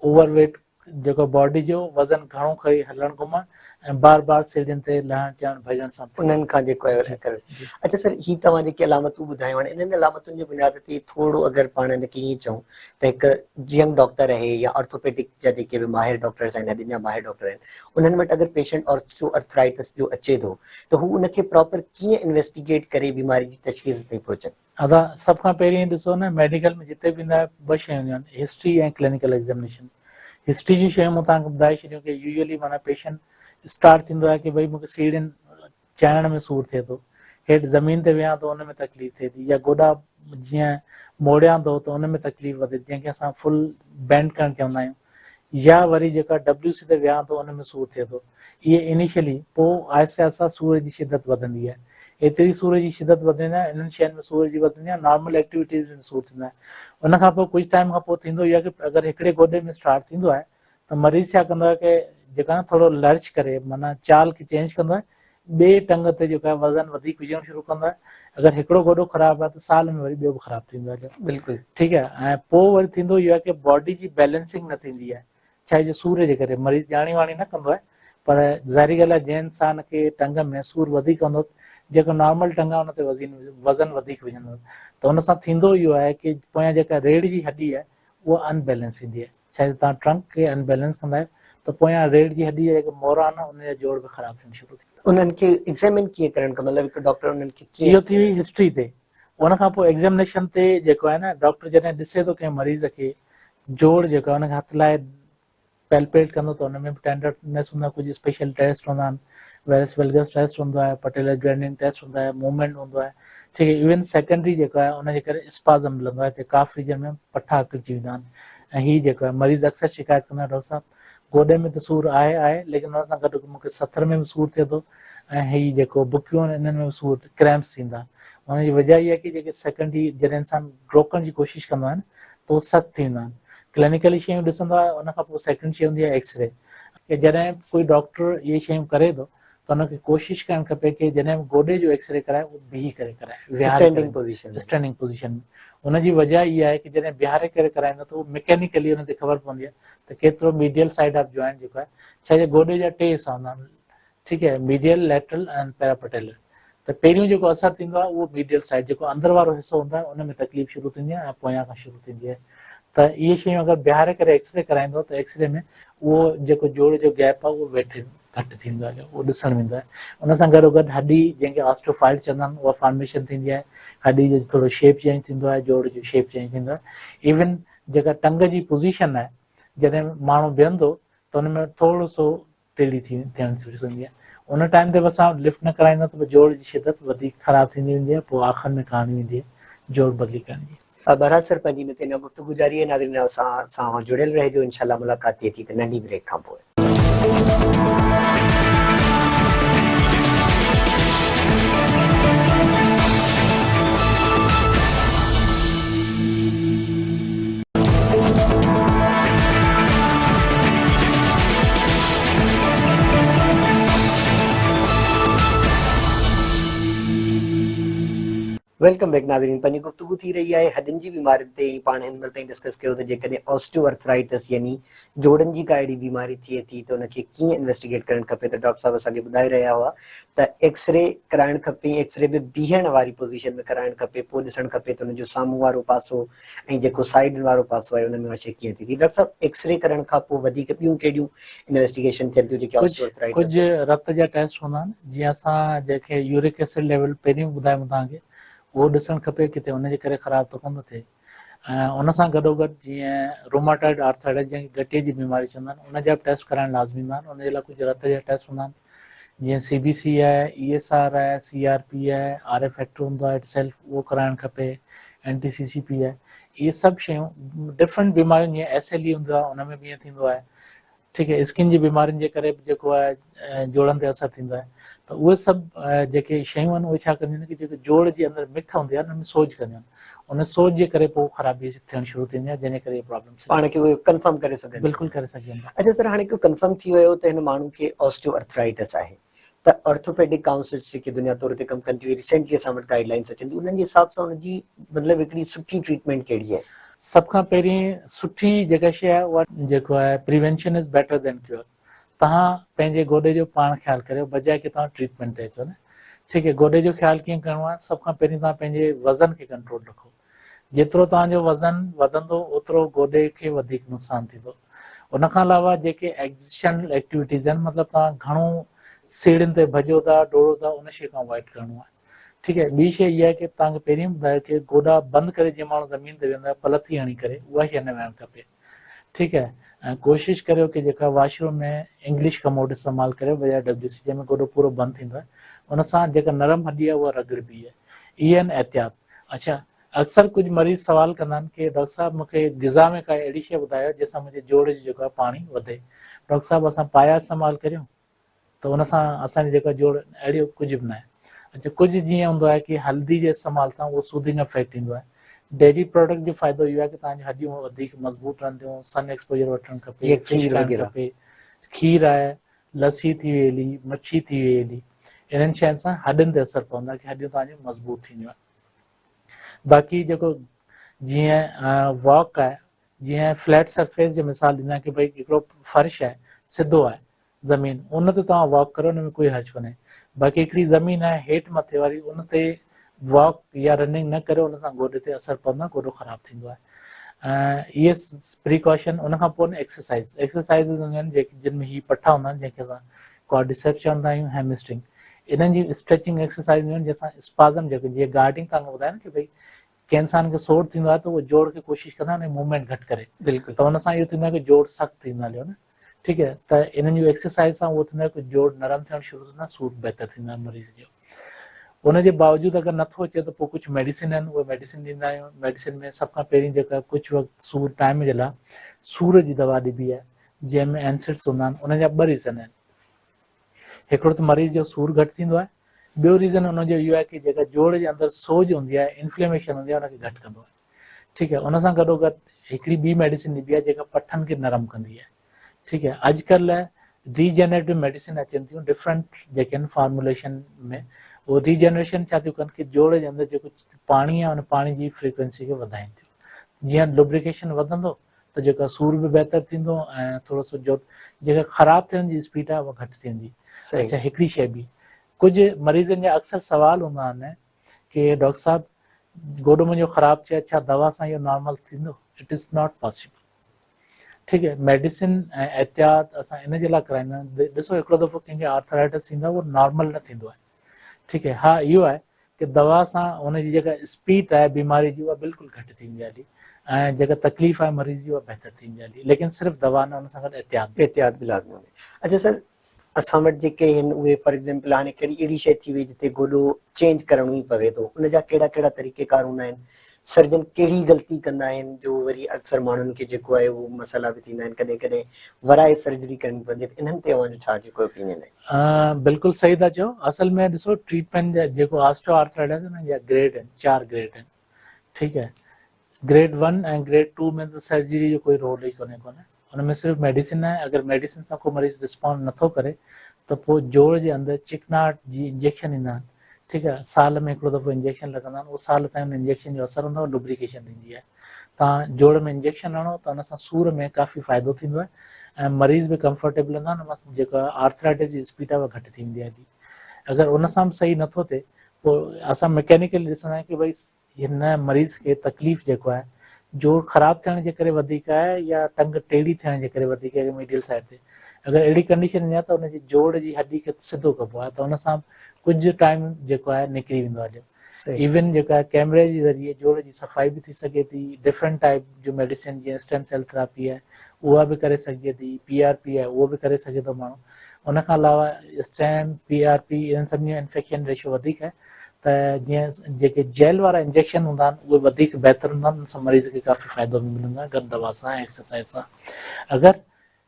ओवरवेट जेको बॉडी जो वज़न घणो खणी हलणु घुमणु, ऐं बार बार सीढ़ियुनि ते लहण चढ़ण भॼण सां उन्हनि खां जेको आहे करणु। अच्छा सर, ही तव्हां जेके अलामतूं ॿुधायूं आहिनि, इन्हनि अलामतुनि जी बुनियाद ते थोरो अगरि पाण हिनखे ईअं चऊं त हिकु यंग डॉक्टर आहे या ऑर्थोपेडिक जा जेके बि माहिर डॉक्टर्स आहिनि, हॾियुनि जा माहिर डॉक्टर आहिनि, उन्हनि वटि अगरि पेशेंट ऑस्टियोआर्थराइटिस जो अचे थो त हू उनखे प्रॉपर कीअं इन्वेस्टिगेट करे बीमारी जी तशख़ीस ताईं पहुचनि? अदा सभ खां पहिरीं ॾिसो न, मेडिकल में जिते बि वेंदा आहियो ॿ शयूं हूंदियूं आहिनि, हिस्ट्री ऐं क्लिनिकल एग्ज़ामिनेशन। हिस्ट्री जी शयूं मूं तव्हांखे ॿुधाए छॾियूं कि यूजुअली माना पेशेंट स्टार्ट थींदो आहे कि भई मूंखे सीढ़ियुनि चढ़ण में सूरु थिए थो, हेठि ज़मीन ते वियां थो उन में तकलीफ़ थिए थी, या गोॾा जीअं मोड़ियां थो त उन में तकलीफ़ वधे थी, जंहिंखे असां फुल बैंड करणु चवंदा आहियूं, या वरी जेका WC ते वियां थो उन में सूरु थिए थो। इहे इनिशियली, पोइ आहिस्ते आहिस्ते सूर जी शिदत वधंदी आहे। एतिरी सूर जी शिदत वधंदी आहे, इन्हनि शयुनि में सूर जी वधंदी आहे, नॉर्मल एक्टिविटीज़ में सूरु थींदो आहे। उन खां पोइ कुझु टाइम खां पोइ थींदो इहो आहे कि अगरि हिकिड़े गोॾे में स्टार्ट थींदो आहे त मरीज़ छा कंदो आहे कि जेका न थोरो लर्च करे, माना चाल खे चेंज कंदो आहे, ॿिए टंग ते जेको आहे वज़न वधीक विझणु शुरू कंदो आहे। अगरि हिकिड़ो गोॾो ख़राबु आहे त साल में वरी ॿियो बि ख़राबु थींदो आहे। बिल्कुलु। ठीकु आहे, ऐं पोइ वरी थींदो इहो आहे कि बॉडी जी बैलेंसिंग न थींदी आहे, छा जो सूर जे करे। मरीज़ ॼाणी वाणी न कंदो आहे, पर ज़ाहिरी ॻाल्हि आहे जंहिं इंसान खे टंग में सूरु वधीक हूंदो, जेको नॉर्मल टंग आहे उन ते वज़न वधीक विझंदो, त हुन सां थींदो इहो आहे कि पोयां जेका रीढ़ जी हॾी आहे उहा अनबैलेंस थींदी आहे। छा तव्हां ट्रंक खे अनबैलेंस कंदा आहियो त पोयां रीढ़ जी हॾी जा जेके मोरा आहिनि उन जा जोड़ बि ख़राबु थियणु शुरू थी। उन्हनि खे एग्ज़ामिन कीअं करणु खपे, मतिलबु हिकु डॉक्टर उन्हनि खे कीअं? इहो थी वई हिस्ट्री ते। उन खां पोइ एग्ज़ामिनेशन ते जेको आहे न, डॉक्टर जॾहिं ॾिसे थो कंहिं मरीज़ खे, जोड़ जेको आहे उनखे हथ लाइ पैल्पेट कंदो त हुन में बि टेंडरनेस हूंदो आहे, कुझु स्पेशल टेस्ट हूंदा आहिनि, वेरस वेल्गस टेस्ट हूंदो आहे, पटेलर ग्रैंडिंग टेस्ट हूंदो आहे, मूवमेंट हूंदो आहे। ठीकु आहे, इवन सेकेंडरी जेको आहे उनजे करे स्पाज़म मिलंदो आहे, हिते काफ रीजन में पठा अकिड़िजी वेंदा आहिनि। ऐं हीअ जेको आहे मरीज़ अक्सर शिकायत कंदा आहिनि, डॉक्टर साहब गोॾे में त सूरु आहे लेकिन हुन सां गॾु मूंखे सथर में बि सूरु थिए थो, ऐं हीअ जेको बुकियूं आहिनि इन्हनि में बि सूरु क्रैम्प्स थींदा। हुनजी वजह इहा आहे कि जेके सेकेंडरी जॾहिं इंसानु रोकण जी कोशिशि कंदो आहे न त उहो सख़्तु थींदा आहिनि। क्लिनिकली शयूं ॾिसंदो आहे, उन खां पोइ सेकेंड शइ हूंदी आहे एक्सरे। कि जॾहिं कोई डॉक्टर इहे शयूं करे थो त हुनखे कोशिशि करणु खपे कि जॾहिं गोॾे जो एक्सरे कराए उहो बीही करे कराए, विहारे स्टैंडिंग करे, पोजीशन में। स्टैंडिंग पोज़ीशन में। उनजी वजह इहा आहे कि जॾहिं बिहारे करे कराईंदो त उहो मैकेनिकली हुन ते ख़बर पवंदी आहे त केतिरो मीडियल साइड ऑफ जॉइंट जेको आहे, छा गोॾे जा टे हिसा हूंदा आहिनि, ठीकु आहे, मीडियल, लैटरल ऐं पैरापटेलर। त पहिरियों जेको असरु थींदो आहे उहो मीडियल साइड, जेको अंदरि वारो हिसो हूंदो आहे उन में तकलीफ़ शुरू थींदी आहे ऐं पोयां खां शुरू थींदी आहे। त इहे शयूं अगरि बिहारे करे एक्सरे कराईंदो त एक्सरे में उहो जेको जोड़ जो गैप आहे उहो वेठे घटि थींदो आहे, उहो ॾिसणु वेंदो आहे। उन सां गॾोगॾु हॾी जंहिंखे ऑस्टियोफाइट चवंदा आहिनि उहा फॉर्मेशन थींदी आहे, हॾी जो थोरो शेप चेंज थींदो आहे, जोड़ जो शेप चेंज थींदो आहे। इवन जेका टंग जी पोज़ीशन आहे, जॾहिं माण्हू बीहंदो त हुन में थोरो सो टेढ़ी थियणु शुरू थींदी आहे। उन टाइम ते बि असां लिफ्ट न कराईंदा त जोड़ जी शिदत वधीक ख़राबु थींदी वेंदी आहे, पोइ आख़िरि में करणी वेंदी आहे जोड़ बदिली करणी आहे। बहरहाल सर पंहिंजी में हिन गुफ़्तगू जारी आहे। नाज़रीन सां जुड़ियल रहिजो, इंशाल्लाह मुलाक़ात थिए थी हिकु नंढी ब्रेक खां पोइ। वेलकम बैक नाज़रीन, पंहिंजी गुफ़्तगू थी रही आहे हॾियुनि जी बीमारियुनि ते। पाण हिन महिल ताईं डिस्कस कयो त जेकॾहिं ऑस्टियोआर्थराइटिस यानी जोड़नि जी का अहिड़ी बीमारी थिए थी त उनखे कीअं इन्वेस्टिगेट करणु खपे, त डॉक्टर साहब असांखे ॿुधाए रहिया हुआ त एक्सरे कराइणु खपे, एक्सरे में बीहण वारी पोज़ीशन में कराइणु खपे, पोइ ॾिसणु खपे त हुनजो साम्हूं वारो पासो ऐं जेको साइड वारो पासो आहे उन में उहा शइ कीअं थी। डॉक्टर साहब, एक्सरे करण खां पोइ वधीक ॿियूं कहिड़ियूं इन्वेस्टिगेशन थियनि थियूं जेके ऑस्टियोआर्थराइटिस कुझु रत जा टेस्ट हूंदा आहिनि, जीअं असां जेके यूरिक एसिड लेवल पहिरियों ॿुधायूं तव्हांखे, उहो ॾिसणु खपे किथे उनजे करे ख़राबु त कोन थो थिए। ऐं उन सां गॾोगॾु जीअं रोमाटॉइड आर्थराइटिस जंहिंखे गठे जी बीमारी चवंदा आहिनि, उन जा बि टेस्ट कराइण लाज़मी हूंदा आहिनि। उनजे लाइ कुझु रत जा टेस्ट हूंदा आहिनि, जीअं CBC आहे, ESR आहे, CRP आहे, RF फैक्टर हूंदो आहे इट सेल्फ, उहो कराइणु खपे, NTCCP आहे। इहे सभु शयूं डिफरेंट बीमारियूं, जीअं SLE हूंदो आहे उन में बि ईअं थींदो आहे, ठीकु आहे। स्किन जी बीमारियुनि जे करे बि जेको आहे जोड़नि ते असरु थींदो आहे। त उहे सभु जेके शयूं आहिनि उहे छा कंदियूं आहिनि कि जेके जोड़ जे अंदरि मिख हूंदी आहे हुन में सोज कंदियूं आहिनि, उन सोज जे करे पोइ ख़राबी थियणु शुरू थींदी आहे, जंहिंजे करे प्रॉब्लम पाण खे उहे कंफर्म करे सघनि। बिल्कुलु करे सघनि था। अच्छा सर, हाणे हिकु कंफर्म थी वियो त हिन माण्हू खे ऑस्टियोआर्थराइटिस आहे, त ऑर्थोपेडिक काउंसिल्स जेके दुनिया तौर ते कमु कनि थियूं, रिसेंटली असां वटि गाइडलाइंस अचनि थियूं, उन्हनि जे हिसाब सां उनजी मतिलबु हिकिड़ी सुठी ट्रीटमेंट कहिड़ी आहे? सभ खां पहिरीं सुठी जेका शइ आहे उहा जेको आहे prevention is better than cure. तव्हां पंहिंजे गोॾे जो पाण ख़्यालु करियो बजाए कि तव्हां ट्रीटमेंट ते अचो न, ठीकु आहे। गोॾे जो ख़्यालु कीअं करिणो आहे? सभ खां पहिरीं तव्हां पंहिंजे वज़न खे कंट्रोल रखो। जेतिरो तव्हांजो वज़न वधंदो ओतिरो गोॾे खे वधीक नुक़सानु थींदो। उन खां अलावा जेके एक्ज़िशनल एक्टिविटीज़ आहिनि, मतिलबु तव्हां घणो सीढ़ियुनि ते भॼो था, डोड़ो था, उन शइ खां अवॉइड करिणो आहे, ठीकु आहे। ॿी शइ इहा आहे कि तव्हांखे पहिरीं ॿुधायो कि गोॾा बंदि करे जीअं माण्हू ज़मीन ते वेहंदो आहे पलथी हणी करे, उहा शइ न वेहणु खपे, ठीकु आहे। ऐं कोशिशि करियो कि जेका वॉशरूम में इंग्लिश कमोड इस्तेमालु करियो बजाए WC, जंहिंमें गोॾो पूरो बंदि थींदो आहे। उन सां जेका नरम हॾी आहे उहा रगड़बी आहे। इहे आहिनि एहतियात। अच्छा, अक्सर कुझु मरीज़ सवाल कंदा आहिनि कि डॉक्टर साहिबु मूंखे ग़िज़ा में काई अहिड़ी शइ ॿुधायो जंहिंसां मुंहिंजे जोड़ जो जेको आहे पाणी वधे। डॉक्टर साहिबु असां पाया इस्तेमालु करियूं त उन सां असांजी जेका जोड़ अहिड़ियो कुझु बि न आहे। अच्छा, कुझु जीअं हूंदो आहे कि हल्दी जे इस्तेमाल सां उहो सूदिंग इफेक्ट ईंदो आहे। डेयरी प्रोडक्ट जो फ़ाइदो इहो आहे कि तव्हांजी हॾियूं वधीक मज़बूत रहंदियूं, सन एक्सपोजर वठणु खपे, फिश खाइणु खपे, खीर आहे, लस्सी थी वेली, मच्छी थी वेली, इन्हनि शयुनि सां हॾियुनि ते असरु पवंदो आहे कि हॾियूं तव्हांजूं मज़बूत थींदियूं आहिनि। बाक़ी जेको जीअं वॉक आहे, जीअं फ्लैट सरफेस जी मिसाल ॾींदा कि भई हिकिड़ो फर्श आहे, सिधो आहे ज़मीन, उन ते तव्हां वॉक करो, उन में कोई हर्ज कोन्हे। बाक़ी हिकिड़ी ज़मीन आहे हेठि मथे वारी, उन ते वॉक या रनिंग न करियो, उन सां गोॾे ते असरु पवंदो आहे, गोॾो ख़राबु थींदो आहे। ऐं इहे प्रिकॉशन। उन खां पोइ एक्सरसाइज़ हूंदियूं आहिनि जेके जिन में हीअ पठा हूंदा आहिनि जंहिंखे असां क्वाड्रिसेप्स चवंदा आहियूं, हैमस्ट्रिंग। इन्हनि जी स्ट्रेचिंग एक्सरसाइज़ हूंदियूं आहिनि जंहिंसां स्पाज़म जेको जीअं गार्डिंग तव्हांखे ॿुधायो न कि भई कंहिं इंसान खे सोर थींदो आहे त उहो जोड़ खे कोशिशि कंदा आहिनि मूवमेंट घटि करे, बिल्कुलु। त हुन सां इहो थींदो आहे कि जोड़ सख़्तु थींदा हलियो न, ठीकु आहे। त इन्हनि जूं एक्सरसाइज़ सां उहो थींदो आहे कि जोड़ नरम थियणु शुरू थींदो आहे, सूर बहितर थींदो आहे मरीज़ जो। उनजे बावजूदि अगरि नथो अचे त पोइ कुझु मेडिसिन आहिनि, उहे मेडिसिन ॾींदा आहियूं। मेडिसिन में सभ खां पहिरीं जेका कुझु वक़्तु सूर टाइम जे लाइ सूर जी दवा ॾिबी आहे, जंहिंमें एनसिड्स हूंदा आहिनि। उन जा ॿ रीज़न आहिनि। हिकिड़ो त मरीज़ जो सूर घटि थींदो आहे, ॿियो रीज़न हुनजो इहो आहे कि जेका जोड़ जे अंदरि सोज हूंदी आहे, इंफ्लेमेशन हूंदी आहे, हुनखे घटि कंदो आहे। ठीकु आहे, उन सां गॾोगॾु हिकिड़ी ॿी मेडिसिन ईंदी आहे जेका पठनि खे नरम कंदी आहे। ठीकु आहे, अॼुकल्ह रीजेनरेटिव मेडिसिन अचनि थियूं डिफरेंट जेके आहिनि फॉर्मुलेशन में। उहो रीजेनरेशन छा थियूं कनि कि जोड़ जे अंदरि जेको पाणी आहे उन पाणी जी फ्रीक्वेंसी खे वधाइनि थियूं। जीअं लुब्रिकेशन वधंदो त जेका सूर बि बहितर थींदो ऐं थोरो सो जो जेका ख़राबु थियण जी स्पीड आहे उहा घटि थी वेंदी। सही। अच्छा, हिकिड़ी शइ ॿी, कुझु मरीज़नि जा अक्सर सुवाल हूंदा आहिनि कि डॉक्टर साहिबु गोॾो मुंहिंजो ख़राबु थिए, छा दवा सां इहो नॉर्मल थींदो? It is not possible. ठीकु आहे, मेडिसिन ऐं एहतियात असां इन जे लाइ कराईंदा आहियूं। ॾिसो, हिकिड़ो दफ़ो कंहिंखे आर्थराइटिस थींदो आहे, उहो नॉर्मल न थींदो आहे। ठीकु आहे, हा इहो आहे कि दवा सां हुनजी जेका स्पीड आहे बीमारी जी उहा बिल्कुलु घटि थींदी हली, ऐं जेका तकलीफ़ आहे मरीज़ जी उहा बहितर थींदी हली, लेकिन सिर्फ़ु दवा न, हुन सां गॾु एहतियात बि लाज़मी हूंदी। अच्छा सर, असां वटि जेके आहिनि उहे फॉर एग्ज़ाम्पल हाणे कहिड़ी अहिड़ी शइ थी वई जिते गोॾो चेंज करणो ई पवे थो, उन जा कहिड़ा कहिड़ा तरीक़ेकार हूंदा आहिनि? सर्जन कहिड़ी ग़लती कंदा आहिनि जो वरी अक्सर माण्हुनि खे जेको आहे उहो मसाला बि थींदा आहिनि, कॾहिं कॾहिं वराए सर्जरी करणी पवंदी आहे? इन्हनि ते तव्हांजो छा जेको ओपिनियन आहे? बिल्कुलु सही था चओ। असल में ॾिसो, ट्रीटमेंट जा जेको ऑस्टियोआर्थराइटिस आहे न, जा ग्रेड आहिनि, 4 ग्रेड आहिनि। ठीकु आहे, ग्रेड 1 ऐं ग्रेड 2 में त सर्जरी जो कोई रोल ई कोन्हे हुन में सिर्फ़ु मेडिसिन आहे। अगरि मेडिसिन सां को मरीज़ रिस्पॉन्ड नथो करे त पोइ जोड़ जे अंदरि चिकनाहट जी इंजेक्शन ईंदा आहिनि। ठीकु आहे, साल में हिकिड़ो दफ़ो इंजेक्शन लॻंदा आहिनि, उहो साल ताईं हुन इंजेक्शन जो असरु हूंदो आहे, लुब्रिकेशन ईंदी आहे। तव्हां जोड़ में इंजेक्शन हणो त हुन सां सूर में काफ़ी फ़ाइदो थींदो आहे ऐं मरीज़ बि कंफर्टेबल हूंदा आहिनि, जेका आर्थराइटिस जी स्पीड आहे उहा घटि थी वेंदी आहे। अगरि उन सां बि सही नथो थिए पोइ असां मैकेनिकली ॾिसंदा आहियूं कि भई हिन मरीज़ खे तकलीफ़ जेको आहे जोड़ ख़राबु थियण जे करे वधीक आहे या टंग टेढ़ी थियण जे करे वधीक आहे मीडियल साइड ते। अगरि अहिड़ी कंडीशन ईंदी आहे त हुनजी जोड़ जी हॾी खे सिधो कबो आहे, त हुन सां कुझु टाइम जेको आहे निकिरी वेंदो आहे। इवन जेका कैमरे जे ज़रिए जोड़ जी सफ़ाई बि थी सघे थी। डिफरेंट टाइप जो मेडिसिन जीअं स्टेम सेल थेरेपी आहे उहा बि करे सघिजे थी, PRP आहे उहो बि करे सघे थो माण्हू। उन खां अलावा स्टेम, PRP इन्हनि सभिनी जो इन्फेक्शन रेशो वधीक आहे, त जीअं जेके जेल वारा इंजेक्शन हूंदा आहिनि उहे वधीक बहितर हूंदा आहिनि, उन सां मरीज़ खे काफ़ी फ़ाइदो बि मिलंदो आहे गॾु दवा सां, एक्सरसाइज़ सां। अगरि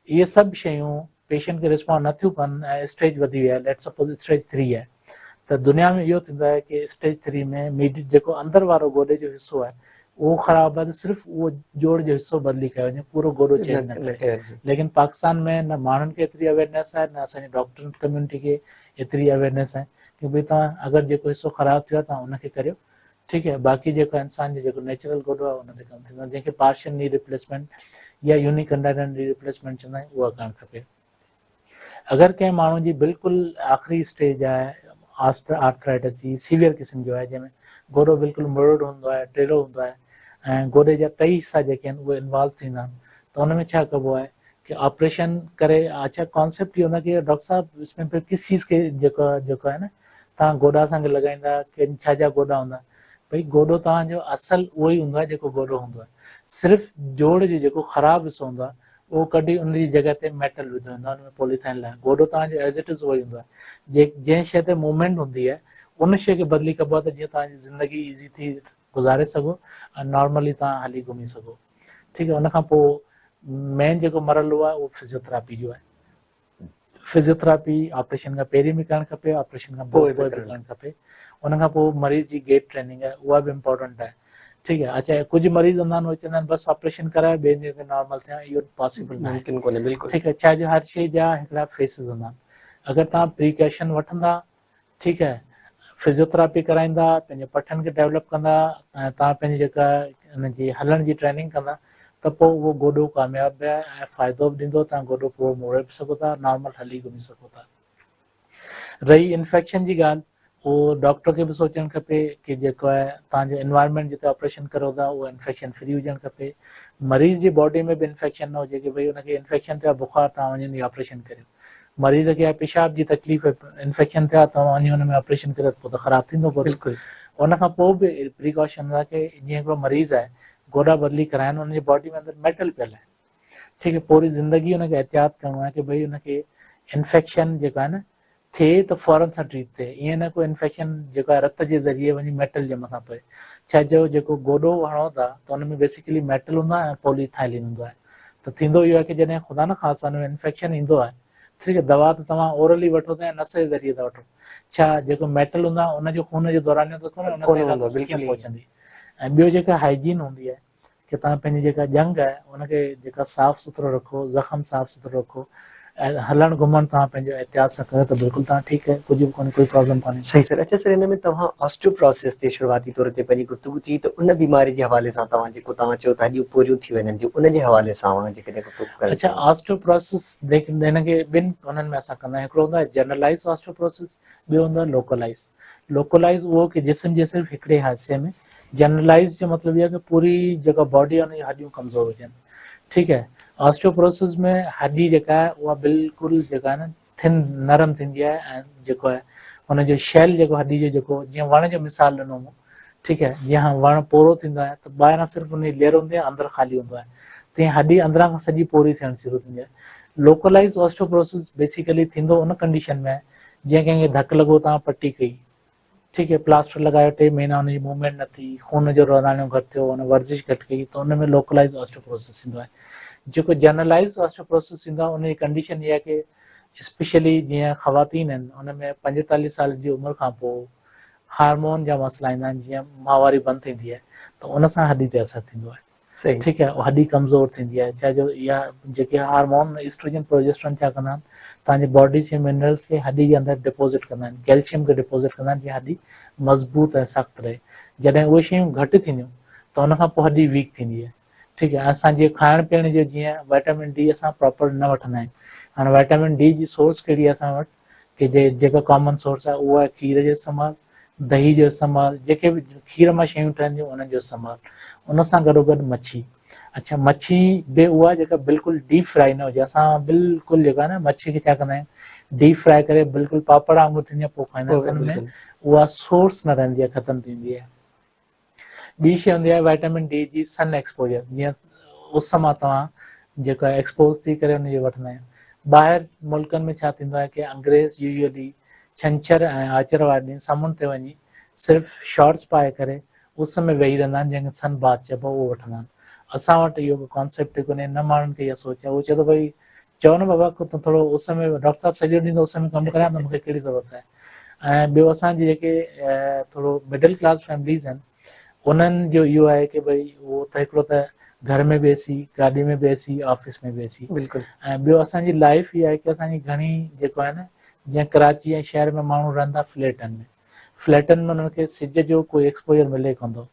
इहे सभु शयूं पेशेंट खे रिस्पॉन्ड नथियूं कनि ऐं स्टेज वधी वियो आहे, लेट्स सपोज स्टेज 3 आहे, त दुनिया में इहो थींदो आहे कि स्टेज 3 में जेको अंदरि वारो गोॾे जो हिसो आहे उहो ख़राबु आहे, त सिर्फ़ु उहो जोड़ जो हिसो बदिली कयो वञे, पूरो गोॾो चेंज न करे। लेकिन पाकिस्तान में न माण्हुनि खे एतिरी अवेयरनेस आहे, न असांजी डॉक्टर कम्यूनिटी खे एतिरी अवेयरनेस आहे कि भई तव्हां अगरि जेको हिसो ख़राबु थियो आहे तव्हां उनखे करियो। ठीकु आहे, बाक़ी जेको इंसान जो जेको नेचुरल गोॾो आहे उन ते कमु थींदो आहे, जंहिंखे पार्शियल नी रिप्लेसमेंट या यूनिकंडाइलेंट नी रिप्लेसमेंट चवंदा आहियूं, उहा करणु खपे। अगरि कंहिं माण्हू जी बिल्कुलु आख़िरी स्टेज आहे आर्थराइटिस जी, सीवियर क़िस्म जो आहे, जंहिंमें गोॾो बिल्कुलु मुड़ुड़ हूंदो आहे, टेढ़ो हूंदो आहे ऐं गोॾे जा टई हिसा जेके आहिनि उहे इन्वॉल्व थींदा आहिनि, त हुन में छा कबो आहे कि ऑपरेशन करे। अच्छा, कॉन्सेप्ट इहो हूंदो आहे कि डॉक्टर साहब इसमें फिर किस चीज़ के जेको आहे न, तव्हां गोॾा असांखे लॻाईंदा, छा जा गोॾा हूंदा? भई गोॾो तव्हांजो असुलु उहो ई हूंदो आहे जेको गोॾो हूंदो आहे, सिर्फ़ु जोड़ जो जेको ख़राबु हिसो हूंदो आहे उहो कढी उनजी जॻह ते मेटल विधो वेंदो आहे, हुन में पॉलीथाइन लाइ। गोॾो तव्हांजो एज़ इट इज़ उहो ई हूंदो आहे। जंहिं शइ ते मूवमेंट हूंदी आहे उन शइ खे बदिली कबो आहे, त जीअं तव्हांजी ज़िंदगी ईज़ी थी गुज़ारे सघो ऐं नॉर्मली तव्हां हली घुमी सघो। ठीकु आहे, उनखां पोइ मेन जेको मरहलो आहे उहो फिज़ियोथेरेपी जो आहे। फिज़ियोथेरेपी ऑपरेशन खां पहिरीं बि करणु खपे, ऑपरेशन खां पोइ बि करणु खपे। उनखां पोइ मरीज़ जी गेट ट्रेनिंग आहे उहा बि इम्पोर्टेंट आहे। ठीकु आहे, अच्छा कुझु मरीज़ हूंदा आहिनि उहे चवंदा आहिनि बसि ऑपरेशन कराए ॿिए ॾींहं ते नॉर्मल थिया, इहो पॉसिबल न आहे। ठीकु आहे, छाजो हर शइ जा हिकिड़ा फेसिस हूंदा आहिनि। अगरि तव्हां प्रिकॉशन वठंदा, ठीकु आहे, फिज़ियोथेरेपी कराईंदा, पंहिंजे पठनि खे डेवलप कंदा ऐं तव्हां पंहिंजी जेका हुनजी हलण जी ट्रेनिंग कंदा, त पोइ उहो गोॾो कामयाबु आहे ऐं फ़ाइदो बि ॾींदो, तव्हां गोॾो पूरो मोड़े बि सघो था, नॉर्मल हली घुमी सघो था। रही इन्फेक्शन जी ॻाल्हि, उहो डॉक्टर खे बि सोचणु खपे कि जेको आहे तव्हांजो एनवायरमेंट जिते ऑपरेशन करो था उहो इन्फेक्शन फ्री हुजणु खपे। मरीज़ जी बॉडी में बि इन्फेक्शन न हुजे कि भई हुनखे इन्फेक्शन थियो आहे, बुखार, तव्हां वञी ऑपरेशन करियो। मरीज़ खे पेशाब जी तकलीफ़, इन्फेक्शन थियो आहे, तव्हां वञी हुन में ऑपरेशन करियो, पोइ त ख़राबु थींदो गोॾो। उन खां पोइ बि प्रिकॉशन आहे कि जीअं हिकिड़ो मरीज़ आहे, गोॾा बदिली कराइनि, हुनजी बॉडी में अंदरि मेटल पियल आहे। ठीकु आहे, पूरी ज़िंदगी हुनखे एहतियात करिणो आहे कि भई हुनखे इन्फेक्शन जेका आहे न थिए त फौरन सां ट्रीट थिए, ईअं न कोई इन्फेक्शन जेको आहे रत जे ज़रिए वञी मेटल जे मथां पए। छा जो जेको गोॾो हणो था त हुन में बेसिकली मेटल हूंदो आहे ऐं पॉलीथाइलिन हूंदो आहे। त थींदो इहो आहे कि जॾहिं ख़ुदा न ख़ासिता हुन में इन्फेक्शन ईंदो आहे ठीक है, दवा त तव्हां ओरली वठो था या नस जे ज़रिए था वठो, छा जेको मेटल हूंदो आहे उनजो खून जो दौरानियो त कोन्हे, उन कोन सां हूंदो, कीअं बिल्कुलु ई पहुचंदी। ऐं ॿियो जेका हाइजीन हूंदी आहे कि तव्हां पंहिंजी जेका जंग आहे उनखे जेका साफ़ सुथिरो रखो, ज़ख़म साफ़ सुथिरो रखो, ऐं हलणु घुमणु तव्हां पंहिंजो एहतियात सां कयो त बिल्कुलु तव्हां ठीकु आहे, कुझु बि कोन्हे, कोई प्रॉब्लम कोन्हे। सही सर। अच्छा सर, हिन में तव्हां ऑस्टियोप्रोसिस ते शुरूआती तौर ते पंहिंजी गुफ़्तगू थी, त उन बीमारी जे हवाले सां तव्हां जेको तव्हां चयो था हॾियूं पूरियूं थी वञनि थियूं, उन जे हवाले सां जेकॾहिं गुफ़्तगू करणु अच्छा, चाहियो। ऑस्टियोप्रोसिस हिनखे ॿिनि हुननि में असां कंदा आहियूं, हिकिड़ो हूंदो आहे जनरलाइज़ ऑस्टियोप्रोसिस, ॿियो हूंदो आहे लोकलाइज़। लोकलाइज़ उहो कि जिस्म जे सिर्फ़ु हिकिड़े हिसे में, जनरलाइज़ जो मतिलबु इहो आहे कि पूरी जेका बॉडी आहे उनजी हॾियूं कमज़ोर हुजनि, ठीकु है। ऑस्टियोप्रोसिस में हॾी जेका आहे उहा बिल्कुलु जेका आहे न थिन नरम थींदी आहे, ऐं जेको आहे हुनजो शैल जेको हॾी जो जेको जीअं वण जो मिसाल ॾिनो मूं, ठीकु है, जीअं वण पोरो थींदो आहे त ॿाहिरां सिर्फ़ु हुनजी लेयर हूंदी आहे, अंदरि ख़ाली हूंदो आहे, तीअं हॾी अंदरां खां सॼी पोरी थियणु शुरू थींदी आहे। लोकलाइज़ ऑस्टियोप्रोसिस बेसिकली थींदो उन कंडीशन में आहे जीअं कंहिंखे धकु लॻो, तव्हां पटी कई, ठीकु है, प्लास्टर लॻायो, 3 महीना हुनजी मूवमेंट न थी, खून जो रौरानियो घटि थियो, हुन वर्जिश घटि कई, त हुन में लोकलाइज़ ऑस्टियोप्रोसिस थींदो आहे। जेको जनरलाइज़ ऑस्टियोप्रोसिस थींदो आहे उनजी कंडीशन इहा आहे कि स्पेशली जीअं ख़वातीन आहिनि उन में 45 साल जी उमिरि खां पोइ हार्मोन जा मसइला ईंदा आहिनि, जीअं माहवारी बंदि थींदी आहे त उन सां हॾी ते असरु थींदो आहे, सही। ठीकु है, हॾी कमज़ोर थींदी आहे, छा जो इहा जेके हार्मोन एस्ट्रोजन प्रोजेस्टेरोन छा कंदा आहिनि, तव्हांजी बॉडी जे मिनरल्स खे हॾी जे अंदरि डिपोज़िट कंदा आहिनि, कैल्शियम खे डिपोज़िट कंदा आहिनि, जीअं हॾी मज़बूत ऐं सख़्तु रहे। जॾहिं उहे शयूं घटि थींदियूं त उन खां पोइ हॾी वीक थींदी आहे, ठीकु है। असां जीअं खाइण पीअण जो जीअं वाइटामिन डी असां प्रॉपर न वठंदा आहियूं, हाणे वाइटामिन डी जी सोर्स कहिड़ी आहे असां वटि, कि जेका कॉमन सोर्स आहे उहा आहे खीर जो इस्तेमालु, दही जो इस्तेमालु, जेके बि खीर मां शयूं ठहंदियूं उन्हनि जो इस्तेमालु, उन सां गॾोगॾु मच्छी। अच्छा, मच्छी बि उहा जेका बिल्कुलु डीप फ्राई न हुजे, असां बिल्कुलु जेका आहे न मच्छी खे छा कंदा आहियूं, डीप फ्राई करे बिल्कुलु पापड़ वांगुरु थींदी आहे, पोइ खाईंदा आहियूं, त हुनमें बिल्कुलु उहा सोर्स न रहंदी आहे, ख़तमु थींदी आहे। ॿी शइ हूंदी आहे वाइटामिन डी जी सन एक्सपोजर, जीअं उस मां तव्हां जेको आहे एक्सपोज़ थी करे हुनजी वठंदा आहियूं। ॿाहिरि मुल्कनि में छा थींदो आहे कि अंग्रेज़ यूजुअली छंछरु ऐं आर्तवार वारे ॾींहुं समुंड ते वञी सिर्फ़ु शॉर्ट्स पाए करे उस में वेही रहंदा आहिनि, जंहिंखे सन बाथ चइबो आहे, उहो वठंदा आहिनि। असां वटि इहो कॉन्सेप्ट कोन्हे, न माण्हुनि खे इहा सोच आहे, उहो चए थो भई चओ न बाबा तूं थोरो उस में, डॉक्टर साहिबु सॼो ॾींहुं उस में कमु करियां त मूंखे कहिड़ी ज़रूरत आहे। ऐं ॿियो असांजी जेके थोरो मिडिल क्लास फैमिलीज़ आहिनि उन्हनि जो इहो आहे कि भई उहो त हिकिड़ो त घर में बि एसी, गाॾी में बि एसी, ऑफिस में बि एसी, बिल्कुलु। ऐं ॿियो असांजी लाइफ इहा आहे कि असांजी घणी जेको आहे न, जीअं कराची ऐं शहर में माण्हू रहंदा फ्लैटनि में, फ्लैटनि में उन्हनि खे सिज जो कोई एक्सपोजर मिले कोन थो,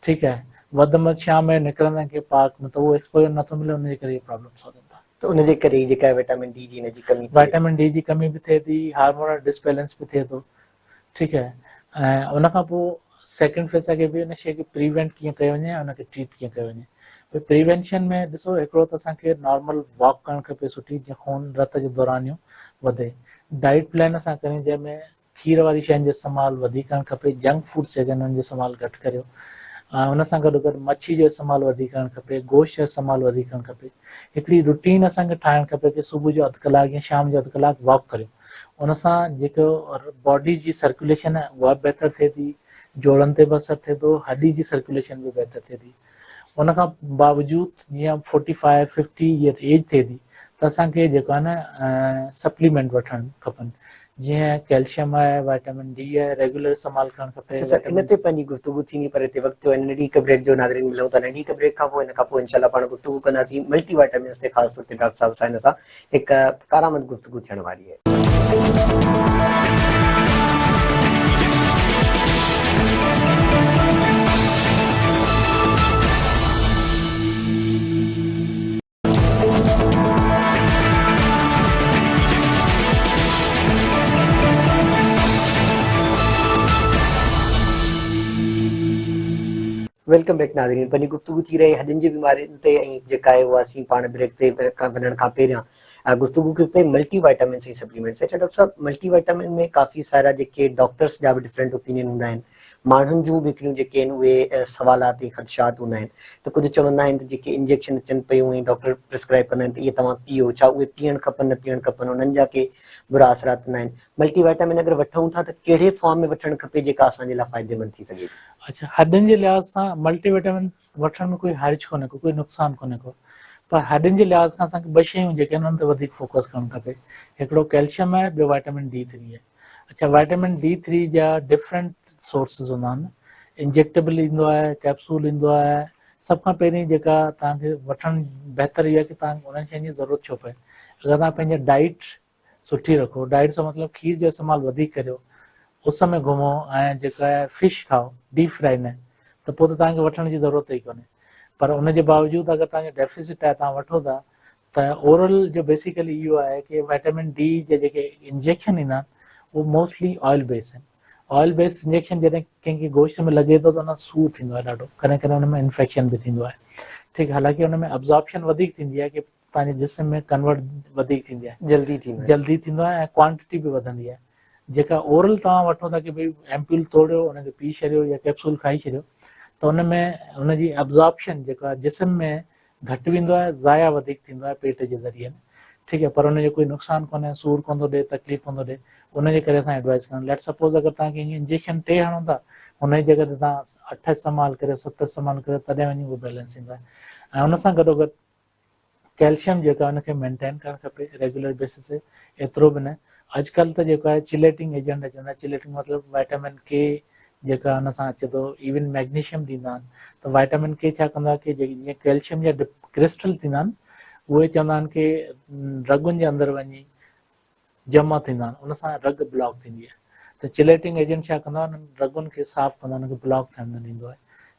ठीकु है, वधि में वधि शाम जो निकिरंदा आहिनि कंहिं पार्क में त उहो एक्सपोजर नथो मिले, उनजे करे इहे प्रॉब्लम्स वधनि था। त उनजे करे ई जेका विटामिन डी जी हिन जी कमी थिए थी। वाइटामिन डी जी कमी बि थिए थी, हार्मोनल डिसबैलेंस बि थिए थो, ठीकु है। ऐं उन खां पोइ सेकेंड फेस आहे कि भई उन शइ खे प्रिवेंट कीअं कयो वञे, उनखे ट्रीट कीअं कयो वञे। भई प्रिवेंशन में ॾिसो, हिकिड़ो त असांखे नॉर्मल वॉक करणु खपे सुठी, जीअं खून रत जो दौरानियो वधे। डाइट प्लान असां करियूं जंहिंमें खीर वारी शयुनि जो इस्तेमालु वधीक करणु खपे, जंक फूड्स जेके आहिनि उन्हनि जो इस्तेमालु घटि करियो, ऐं उन सां गॾोगॾु मच्छी जो इस्तेमालु वधीक करणु खपे, गोश्त जो इस्तेमालु वधीक करणु खपे। हिकिड़ी रुटीन असांखे ठाहिणु खपे कि सुबुह जो 1/2 कलाक या शाम जो 1/2 कलाक वॉक करियो, उन सां जेको बॉडी जी सर्कुलेशन आहे उहा बहितर थिए थी, जोड़नि ते बि असरु थिए थो, हॾी जी सर्कुलेशन बि बहितर थिए थी। उन खां बावजूदि जीअं 45-50 ईयर एज थिए थी त असांखे जेको आहे न सप्लीमेंट वठणु खपनि, जीअं कैल्शियम आहे, वाइटामिन डी आहे, रेगुलर इस्तेमालु करणु खपे। अच्छा सर, इन विटामिन ते पंहिंजी गुफ़्तगू थींदी, पर हिते वक़्तु आहे, नंढी हिकु ब्रेक जो नाज़रीन मिलूं था, नंढी हिकु ब्रेक खां पोइ हिन खां पोइ इंशाल्लाह पाण गुफ़्तगू कंदासीं मल्टी वाइटामिन्स ते, ख़ासि तौर ते डॉक्टर साहिब सां हिन सां हिकु कारआमद गुफ़्तगू थियण वारी आहे। वेलकम बैक नाज़रीन, पंहिंजी गुफ़्तगू थी रही हॾियुनि जी बीमारियुनि ते, ऐं जेका आहे उहा असीं पाण ब्रेक ते वञण खां पहिरियां गुफ़्तगू कई पई मल्टी वाइटामिन्स ऐं सप्लीमेंट्स। अच्छा डॉक्टर साहब, मल्टी वाइटामिन में काफ़ी सारा जेके डॉक्टर्स जा बि डिफरेंट ओपिनियन हूंदा आहिनि, माण्हुनि जूं बि हिकिड़ियूं जेके आहिनि उहे सवालात ऐं ख़दशात हूंदा आहिनि, त कुझु चवंदा आहिनि त जेके इंजेक्शन अचनि पियूं ऐं डॉक्टर प्रिस्क्राइब कंदा आहिनि त इहे तव्हां पीओ, छा उहे पीअणु खपनि न पीअणु खपनि, उन्हनि जा के बुरा असरात हूंदा आहिनि। मल्टी वाइटामिन अगरि वठूं था त कहिड़े फॉर्म में वठणु खपे जेका असांजे लाइ फ़ाइदेमंद थी सघे? अच्छा, हॾियुनि जे लिहाज़ सां मल्टीविटामिन वठण में कोई हर्ज कोन्हे को, कोई नुक़सानु कोन्हे को, पर हॾनि जे लिहाज़ खां असांखे ॿ शयूं जेके आहिनि उन्हनि ते वधीक फोकस करणु खपे। हिकिड़ो कैल्शियम आहे, ॿियो वाइटामिन D3 आहे। अच्छा, वाइटामिन D3 जा डिफरेंट सोर्सिस हूंदा आहिनि। इंजेक्टेबल ईंदो आहे, कैप्सूल ईंदो आहे। सभ खां पहिरीं जेका तव्हांखे वठणु बहितर इहा आहे की तव्हांखे उन्हनि शयुनि जी ज़रूरत छो पए। अगरि तव्हां पंहिंजी डाइट सुठी रखो, डाइट सां मतिलबु खीर जो इस्तेमालु वधीक करियो, उस में घुमो ऐं जेका आहे फिश खाओ डीप फ्राई न, त पोइ त तव्हांखे वठण जी ज़रूरत ई कोन्हे। पर उनजे बावजूदि अगरि तव्हांजो डेफिसिट आहे, तव्हां वठो था, त ओरल जो बेसिकली इहो आहे कि वाइटामिन डी जे जेके इंजेक्शन ईंदा आहिनि उहो मोस्टली ऑयल बेस्ड आहिनि। ऑयल बेस्ड इंजेक्शन जॾहिं कंहिंखे गोश्त में लॻे थो त उन सूर थींदो आहे ॾाढो, कॾहिं कॾहिं हुन में इन्फेक्शन बि थींदो आहे। ठीकु आहे, हालांकि हुन में अब्जॉर्प्शन वधीक थींदी आहे कि पंहिंजे जिस्म में कन्वर्ट वधीक थींदी आहे, जल्दी थींदो आहे ऐं क्वांटिटी बि वधंदी आहे। जेका ओरल तव्हां वठो था कि भई एम्प्यूल तोड़ियो, हुनखे पी छॾियो या कैप्सूल खाई छॾियो, त हुन में हुनजी एब्जॉर्प्शन जेको आहे जिस्म में घटि वेंदो आहे, ज़ाया वधीक थींदो आहे पेट जे ज़रिए। ठीकु आहे, पर हुनजो कोई नुक़सानु कोन्हे, सूर कोन थो ॾिए, तकलीफ़ कोन थो ॾिए। उनजे करे असां एडवाइस कयूं। लेट सपोज़ अगरि तव्हां कंहिंखे इंजेक्शन 3 हणो था, हुनजी जॻह ते तव्हां 8 इस्तेमालु करियो, 7 इस्तेमालु करियो, तॾहिं वञी उहो बैलेंस ईंदो आहे। ऐं हुन सां गॾोगॾु कैल्शियम जेका हुनखे मेंटेन करणु खपे रेगुलर बेसिस ते, एतिरो बि न। अॼुकल्ह त जेको आहे चिलेटिंग एजेंट अचनि था, चिलेटिंग मतिलबु वाइटामिन के जेका हुन सां अचे थो, इवन मैग्नीशियम ॾींदा आहिनि। त वाइटामिन के छा कंदो आहे कि जीअं कैल्शियम जा क्रिस्टल थींदा आहिनि, उहे चवंदा आहिनि कि रगुनि जे अंदरि वञी जमा थींदा आहिनि, उन सां रग ब्लॉक थींदी आहे। त चिलेटिंग एजेंट छा कंदो आहे, रगुनि खे साफ़ कंदो आहे, हुनखे ब्लॉक थियण न ॾींदो आहे।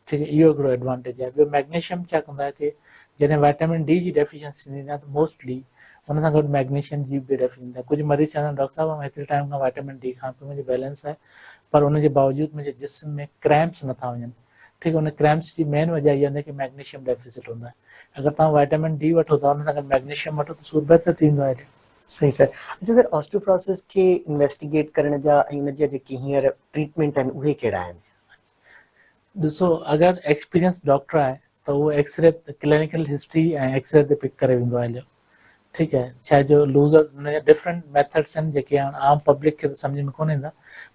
ठीकु आहे, इहो हिकिड़ो एडवांटेज आहे। ॿियो मैग्नीशियम छा कंदो आहे कि जॾहिं वाइटामिन डी जी डेफिशिएंसी थींदी आहे त मोस्टली हुन सां गॾु मैग्नीशियम जी बि डेफिशिएंसी आहे। कुझु मरीज़ चवंदा आहिनि डॉक्टर साहिबु मां हेतिरे टाइम खां वाइटामिन डी खां पोइ मुंहिंजी बैलेंस आहे, पर उनजे बावजूदि मुंहिंजे जिस्म में क्रैम्प्स नथा वञनि। ठीकु आहे, उन क्रैम्प्स जी मेन वजह इहा आहे कि मैग्नीशियम डेफिसिट हूंदो आहे। अगरि तव्हां वाइटामिन डी वठो था, हुन सां गॾु मैग्नीशियम वठो त सूर बहितर थींदो आहे। सही सर। अच्छा सर, ऑस्टियोपोरोसिस खे इन्वेस्टिगेट करण जा ऐं उनजा जेके हींअर ट्रीटमेंट आहिनि उहे कहिड़ा आहिनि? ॾिसो, अगरि एक्सपीरियंस डॉक्टर आहे त उहो एक्सरे क्लिनिकल हिस्ट्री ऐं एक्सरे ते पिक करे वेंदो आहे। ठीकु आहे, छा जो लूज़र हुनजा डिफरेंट मेथड्स आहिनि जेके आम पब्लिक खे त सम्झ में कोन ईंदा,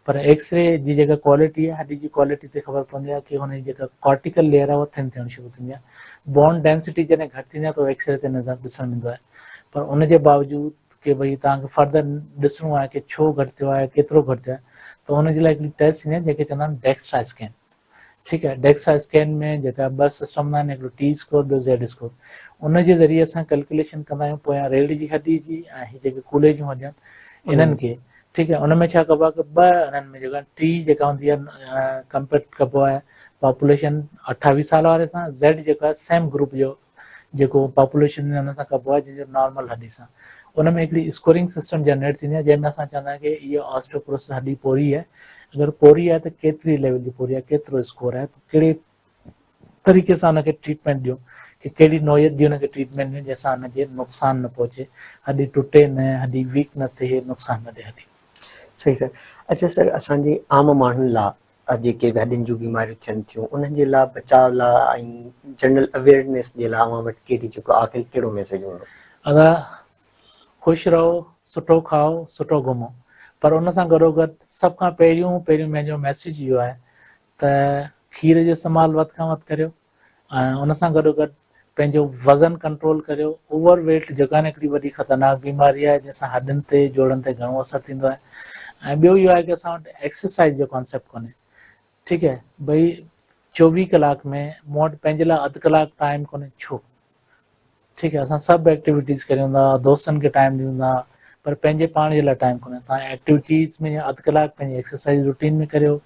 पर एक्सरे जी जेका क्वालिटी आहे, हॾी जी क्वालिटी ते ख़बर पवंदी आहे कि हुनजी जेका कॉर्टिकल लेयर आहे उहा थिन थियणु शुरू थींदी आहे। बोन डेंसिटी जॾहिं घटि थींदी आहे त उहो एक्सरे ते नज़र ॾिसणु ईंदो आहे। पर उनजे बावजूदि कि भई तव्हांखे फर्दर ॾिसणो आहे कि छो घटि थियो आहे, केतिरो घटि थियो आहे, त हुनजे लाइ हिकिड़ी टेस्ट ईंदी आहे जेके चवंदा आहिनि डेक्स्ट्रा स्कैन। ठीकु आहे, डेक्स्ट्रा स्कैन में जेका 2 सिस्टम हूंदा आहिनि, हिकिड़ो टी स्कोर, ॿियो ज़ेड स्कोर। उनजे ज़रिए असां कैलकुलेशन कंदा आहियूं पोयां रीढ़ जी हॾी जी ऐं जेके कूल्हे जूं हॾियूं इन्हनि खे। ठीकु आहे, उनमें छा कबो आहे कि 2 हिननि में जेका टी जेका हूंदी आहे कंपेयर कबो आहे पॉपुलेशन 28 साल वारे सां, ज़ेड जेको आहे सेम ग्रुप जो जेको पॉपुलेशन हुन सां कबो आहे जंहिंजो नॉर्मल हॾी सां। उन में हिकिड़ी स्कोरिंग सिस्टम जनरेट थींदी आहे जंहिंमें असां चवंदा आहियूं कि इहा ऑस्टियोपोरोसिस हॾी पोरी आहे। अगरि पोरी आहे त केतिरी लेवल जी पोरी आहे, केतिरो स्कोर आहे, कहिड़े तरीक़े सां हुनखे ट्रीटमेंट ॾियूं, कि कहिड़ी नौयत जी हुनखे ट्रीटमेंट ॾियूं जंहिंसां हुनखे नुक़सानु न पहुचे, हॾी टुटे न, हॾी वीक न थिए, नुक़सानु न ॾिए हॾी। सही सर। अच्छा सर, असांजे आम माण्हुनि लाइ जेके हॾियुनि जूं बीमारियूं थियनि थियूं उन्हनि जे लाइ बचाव लाइ ऐं जनरल अवेयरनेस जे लाइ अवां वटि कहिड़ी जेको आख़िर कहिड़ो मैसेज हूंदो? अगरि ख़ुशि रहो, सुठो खाओ, सुठो घुमो, पर उन सां गॾोगॾु सभ खां पहिरियों मुंहिंजो मैसेज इहो आहे त खीर जो इस्तेमालु वधि खां वधि करियो ऐं उन सां गॾोगॾु पंहिंजो वज़न कंट्रोल करियो। ओवर वेट जेका आहे हिकिड़ी वॾी ख़तरनाक बीमारी आहे जंहिंसां हॾनि ते जोड़नि ते घणो असरु थींदो आहे। ऐं ॿियो इहो आहे कि असां वटि एक्सरसाइज़ जो कॉन्सेप्ट कोन्हे। ठीकु आहे, भई 24 कलाक में मूं वटि पंहिंजे लाइ अधु कलाकु टाइम कोन्हे, छो? ठीकु आहे, असां सभु एक्टिविटीज़ करियूं था, दोस्तनि खे टाइम ॾियूं था, पर पंहिंजे पाण जे लाइ टाइम कोन्हे। तव्हां एक्टिविटीज़ में अधु कलाकु पंहिंजी एक्सरसाइज़ रूटीन में करियो,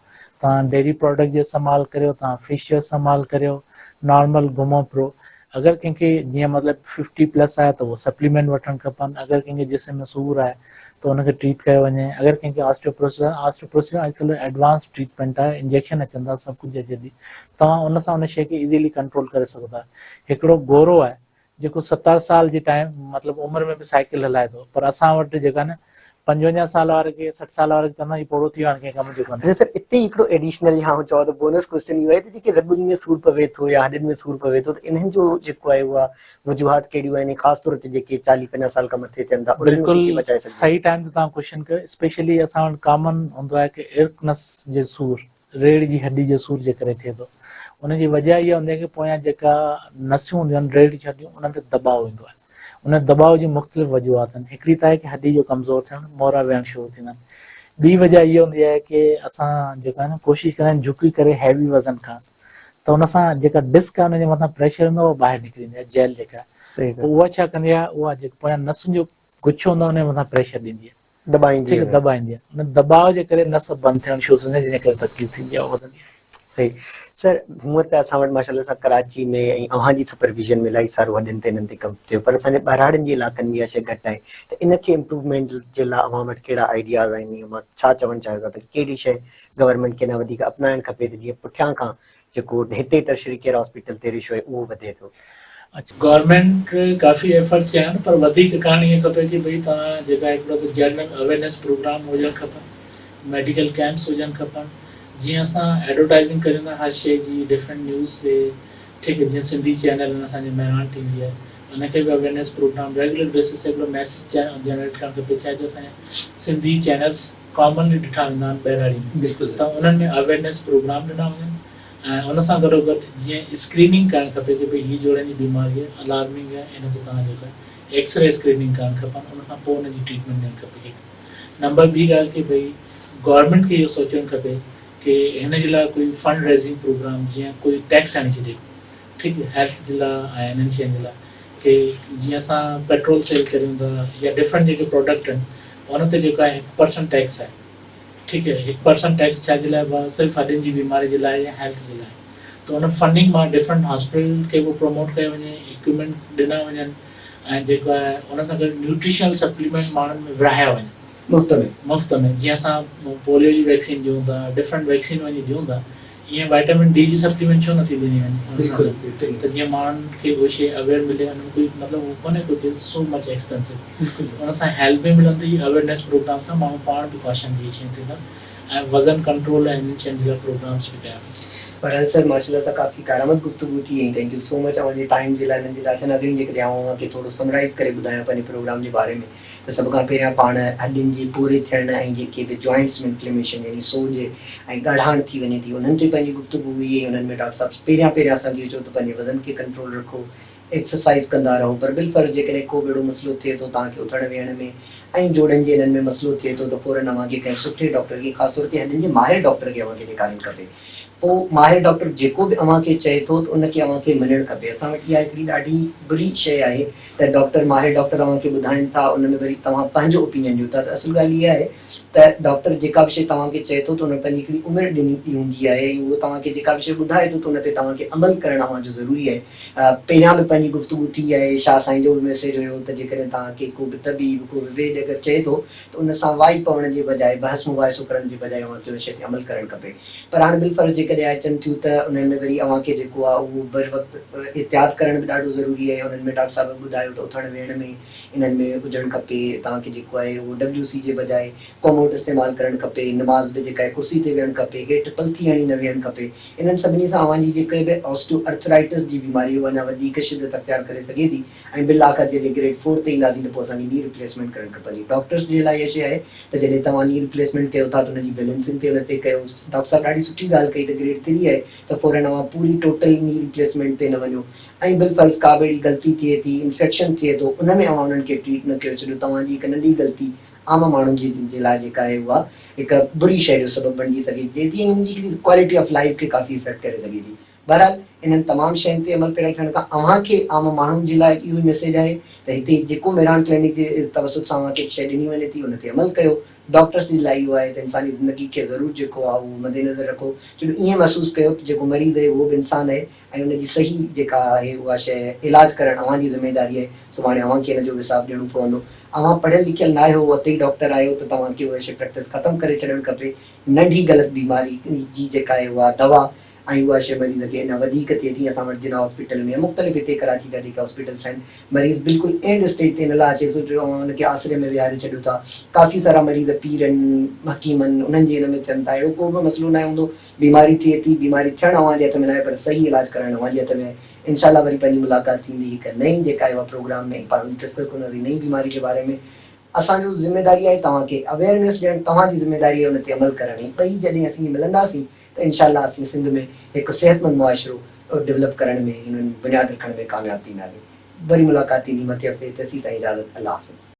तव्हां डेयरी प्रोडक्ट जो इस्तेमालु करियो, तव्हां फिश जो इस्तेमालु करियो, नॉर्मल घुमो फिरो। अगरि कंहिंखे जीअं मतिलबु 50+ आहे त उहो सप्लीमेंट वठणु खपनि। अगरि कंहिंखे जिस्म में सूरु आहे त हुनखे ट्रीट कयो वञे। अगरि कंहिंखे ऑस्टियोपोरोसिस आहे, ऑस्टियोपोरोसिस अॼुकल्ह एडवांस ट्रीटमेंट आहे, इंजेक्शन अचनि था, सभु कुझु अचे थी, तव्हां उन सां उन शइ खे इज़ीली कंट्रोल करे सघो था। हिकिड़ो गोरो आहे जेको 70 साल जी टाइम मतिलबु उमिरि में बि साइकिल हलाए थो, पर असां वटि जेका न 55 साल वारे खे 60 साल वारे खे चवंदा ही पोड़ो थी वियो, हाणे कंहिं कम जो कोन्हे। अच्छा सर, इते हिकिड़ो एडिशनल या चओ त बोनस क्वेश्चन इहो आहे त जेके रगुनि में सूरु पवे थो या हॾियुनि में सूरु पवे थो त इन्हनि जो जेको आहे उहा वजूहात कहिड़ियूं आहिनि, ख़ासि तौर ते जेके 40-50 साल खां मथे थियनि था उन्हनि खे बिल्कुलु बचाए सघिजे? सही टाइम ते तव्हां क्वेश्चन कयो। स्पेशली असां वटि कॉमन हूंदो आहे कि इर्क नस जो सूरु, रीढ़ जी हॾी जो सूरु जे करे थिए थो, उनजी वजह इहा हूंदी आहे की पोयां जेका नसियूं हूंदियूं आहिनि रीढ़ छॾियूं उन्हनि ते दबाव ईंदो आहे। उन दबाव जी मुख़्तलिफ़ वजूहात आहिनि। हिकिड़ी त आहे की हॾी जो कमज़ोर थियणु, मोरा वेहणु शुरू थींदा आहिनि। ॿी वजह इहा हूंदी आहे की असां जेका आहे न कोशिशि कंदा आहियूं झुकी करे हैवी वज़न खणणु, त उन सां जेका डिस्क आहे उनजे मथां प्रेशर ईंदो आहे, उहो ॿाहिरि निकिरी ईंदी आहे, जेल जेका आहे। सही पोइ उहा छा कंदी आहे, उहा जेको पोयां नसुनि जो गुच्छो हूंदो आहे उनजे मथां प्रेशर ॾींदी आहे, दबाईंदी ठीकु आहे, दॿाईंदी आहे। उन दबाव जे करे नस बंदि थियणु शुरू थींदी आहे, जंहिंजे करे तकलीफ़ थींदी आहे, वधंदी आहे। सही सर, हूअं त असां वटि माशाल्लाह सां कराची में ऐं अव्हांजी सुपरविजन में इलाही सारो वॾनि ते इन्हनि ते कमु थियो, पर असांजे ॿाहिराड़नि जे इलाइक़नि में इहा शइ घटि आहे। त इनखे इम्प्रूवमेंट जे लाइ अव्हां वटि कहिड़ा आइडियाज़ आहिनि? मां छा चवणु चाहियां था त कहिड़ी शइ गवर्नमेंट खे न वधीक अपनाइणु खपे त जीअं पुठियां खां जेको हिते टर्शरी केयर हॉस्पिटल ते रेशो आहे उहो वधे थो? अच्छा, गवर्नमेंट काफ़ी एफर्ट्स कया आहिनि, पर वधीक करणु ईअं खपे कि भई तव्हां जेका हिकिड़ो त जनरल अवेयरनेस प्रोग्राम हुजणु खपनि, मेडिकल कैंप्स हुजणु खपनि, जीअं असां एडवर्टाइज़िंग कयूं था हर शइ जी, डिफरेंट न्यूज़ ते, ठीकु आहे, जीअं सिंधी चैनल आहिनि असांजी महिरान टीवी आहे, उनखे बि अवेयरनेस प्रोग्राम रेगुलर बेसिस ते हिकिड़ो मैसेज जनरेट करणु खपे। छा जो असांजा सिंधी चैनल्स कॉमनली ॾिठा वेंदा आहिनि ॿाहिराड़ी में, बिल्कुलु, त उन्हनि में अवेयरनेस प्रोग्राम ॾिना वञनि। ऐं उन सां गॾोगॾु जीअं स्क्रीनिंग करणु खपे कि भई हीअ जोड़नि जी बीमारी आहे, अलार्मिंग आहे, इन ते तव्हां जेको आहे एक्सरे स्क्रीनिंग करणु खपनि, उन खां पोइ उनजी ट्रीटमेंट ॾियणु खपे। हिकु नंबर ॿी ॻाल्हि कि भई गवर्नमेंट खे इहो सोचणु खपे कि हिन जे लाइ कोई फंड रेज़िंग प्रोग्राम, जीअं कोई टैक्स आणे छॾे, ठीकु आहे, हेल्थ जे लाइ ऐं इन्हनि शयुनि जे लाइ, कि जीअं असां पेट्रोल सेल करियूं था या डिफरेंट जेके प्रोडक्ट आहिनि उन ते जेको आहे 1% टैक्स आहे, ठीकु आहे, 1% टैक्स छा जे लाइ? सिर्फ़ु हॾियुनि जी बीमारी जे लाइ या हेल्थ जे लाइ। त उन फंडिंग मां डिफरेंट हॉस्पिटल खे बि प्रमोट कयो वञे, इक्विपमेंट ॾिना वञनि, ऐं जेको आहे उन सां गॾु न्यूट्रिशनल सप्लीमेंट माण्हुनि में विरहाया वञनि मुफ़्त में। जीअं असां पोलियो जी वैक्सीन ॾियूं था, डिफरेंट वैक्सीन वञी ॾियूं था, ईअं वाइटामिन डी जी सप्लीमेंट छो नथी ॾिनी वञे? त जीअं माण्हुनि खे उहा शइ अवेयर मिले, उन्हनि कोई मतिलबु उहो कोन्हे कोई सो मच एक्सपेंसिव, उन सां हेल्थ बि मिलंदी, अवेयरनेस प्रोग्राम सां माण्हू पाण बि कॉशन ॾेई शयूं थींदा, ऐं वज़न कंट्रोल ऐं इन्हनि शयुनि जे लाइ प्रोग्राम्स बि कया। पर सर माशाल्लाह सां काफ़ी कारमत गुफ्तगू थी वई। थैंक यू सो मच अव्हांजे टाइम जे लाइ। हिननि जे लाइ नाज़रीन जे करे आउं खे थोरो समराइज़ करे ॿुधायां पंहिंजे प्रोग्राम जे बारे में। त सभ खां पहिरियां पाण हॾियुनि जी पूरे थियणु ऐं जेके बि जॉइंट्स में इंफ्लेमेशन यानी सोज ऐं ॻाढ़ाण थी वञे थी, उन्हनि ते पंहिंजी गुफ्तगू हुई। हुननि में डॉक्टर साहिबु पहिरियां असांखे चयो त पंहिंजे वज़न खे कंट्रोल रखो, एक्सरसाइज़ कंदा रहो, पर बिलफर्ज़ जेकॾहिं को बि अहिड़ो मसइलो थिए थो तव्हांखे उथण वेहण में ऐं जोड़नि जे हिननि में मसइलो थिए थो, त फ़ौरन अव्हांखे कंहिं सुठे डॉक्टर खे, ख़ासि तौर ते हॾियुनि जे माहिर डॉक्टर खे अव्हांखे ॾेखारणु खपे। पोइ माहिर डॉक्टर जेको बि अव्हांखे चए थो त उनखे अव्हांखे मञणु खपे। असां वटि इहा हिकिड़ी ॾाढी बुरी शइ आहे त डॉक्टर, माहिर डॉक्टर अव्हांखे ॿुधाइनि था, उन में वरी तव्हां पंहिंजो ओपिनियन ॾियो था। त असुल ॻाल्हि इहा आहे त डॉक्टर जेका बि शइ तव्हांखे चए थो त उन पंहिंजी हिकिड़ी उमिरि ॾिनी हूंदी आहे, ऐं उहो तव्हांखे जेका बि शइ ॿुधाए थो त उन ते तव्हांखे अमल करणु अव्हांजो ज़रूरी आहे। पहिरियां बि पंहिंजी गुफ्तगू थी आहे, शाह साईं जो बि मैसेज हुयो त जेकॾहिं तव्हांखे को बि तबीब, को बि वेद अगरि चए थो त उन सां वाई पवण जे बजाए, बहस मुबाहिसो करण जे बजाए अव्हांखे उन शइ ते अमल करणु खपे। पर हाणे बिलफर्ज़ जेकॾहिं अचनि थियूं त उन्हनि में वरी अव्हांखे जेको आहे उहो बर वक़्तु एहतियात करण बि ॾाढो ज़रूरी आहे। उन्हनि में डॉक्टर साहिबु ॿुधायो त उथण वेहण में इन्हनि में हुजणु खपे, तव्हांखे जेको आहे उहो WC जे बजाए कोमोड इस्तेमालु करणु खपे, नमाज़ बि जेका आहे कुर्सी ते वेहणु खपे, हेठि पलथी हणी न वेहणु खपे। इन्हनि सभिनी सां अव्हांजी जेके बि ऑस्टियोआर्थराइटिस जी बीमारी उहा अञा वधीक शिदत अख़्तियार करे सघे थी, ऐं बिल आख़िर जॾहिं ग्रेड 4 ते ईंदासीं त पोइ असांखे नी रिप्लेसमेंट करणु खपंदी। डॉक्टर्स जे लाइ इहा शइ आहे त जॾहिं तव्हां नी रिप्लेसमेंट कयो था त हुनजी बैलेंसिंग ते हुन ते कयो। डॉक्टर साहिबु ॾाढी सुठी ॻाल्हि कई त ग्रेड 3 आहे त फ़ौरन अव्हां पूरी टोटल नी रिप्लेसमेंट ते न वञो। ऐं बिलफर्ज़ का बि अहिड़ी ग़लती थिए थी, इन्फेक्शन थिए थो, उन में अव्हां उन्हनि खे ट्रीट न कयो छॾियो। तव्हांजी हिकु नंढी ग़लती आम माण्हुनि जे लाइ जेका आहे उहा हिकु बुरी शइ जो सबबु बणिजी सघे थी, जीअं हुनजी हिकिड़ी क्वालिटी ऑफ लाइफ खे काफ़ी इफेक्ट करे सघे थी। बहरहाल इन्हनि तमामु शयुनि ते अमल करे थियण खां अव्हांखे आम माण्हुनि जे लाइ इहो मैसेज आहे त हिते जेको मेरान क्लिनिक जे तवसुत सां अव्हांखे शइ ॾिनी वञे थी उन ते अमल कयो। डॉक्टर्स जे लाइ इहो आहे त इंसानी ज़िंदगी खे ज़रूरु जेको आहे उहो मदेनज़र रखो, छो जो ईअं महसूसु कयो त जेको मरीज़ आहे उहो बि इंसानु आहे ऐं उनजी सही जेका आहे उहा शइ इलाजु करणु अव्हांजी ज़िमेदारी आहे। सुभाणे अव्हांखे हिन जो हिसाबु ॾियणो पवंदो। अव्हां पढ़ियल लिखियल न आहियो, उते ई डॉक्टर आहियो, त तव्हांखे उहा शइ प्रैक्टिस ख़तमु करे छॾणु खपे। नंढी ग़लति बीमारी जी जेका आहे उहा दवा ऐं उहा शइ मरीज़ खे अञा वधीक थिए थी। असां वटि जिना हॉस्पिटल में मुख़्तलिफ़ हिते कराची जा जेके हॉस्पिटल्स आहिनि, मरीज़ बिल्कुलु एंड स्टेज ते न लाइ अचे सो जो अव्हां हुनखे आसिरे में विहारे छॾियो था। काफ़ी सारा मरीज़ पीरनि, हकीमनि, उन्हनि जे हिन में थियनि था। अहिड़ो को बि मसइलो न हूंदो, बीमारी थिए थी, बीमारी थियणु अव्हांजे हथ में न आहे, पर सही इलाजु करणु अव्हांजे हथ में आहे। इंशाल्लाह वरी पंहिंजी मुलाक़ात थींदी हिकु नई जेका आहे उहा प्रोग्राम में, पाण डिस्कस कंदासीं नई बीमारी जे बारे में। असांजो ज़िमेदारी आहे तव्हांखे अवेयरनेस ॾियणु, तव्हांजी ज़िमेदारी आहे हुन ते अमल करण जी। ॿई जॾहिं असीं मिलंदासीं त इंशाल्लाह असीं सिंध में हिकु सिहतमंद मुआशिरो डेवलप करण में, हिननि बुनियाद रखण में कामयाब थींदासीं। वरी मुलाक़ात थींदी मथे हफ़्ते, तेसीं ताईं इजाज़त, अल्लाह हाफ़िज़।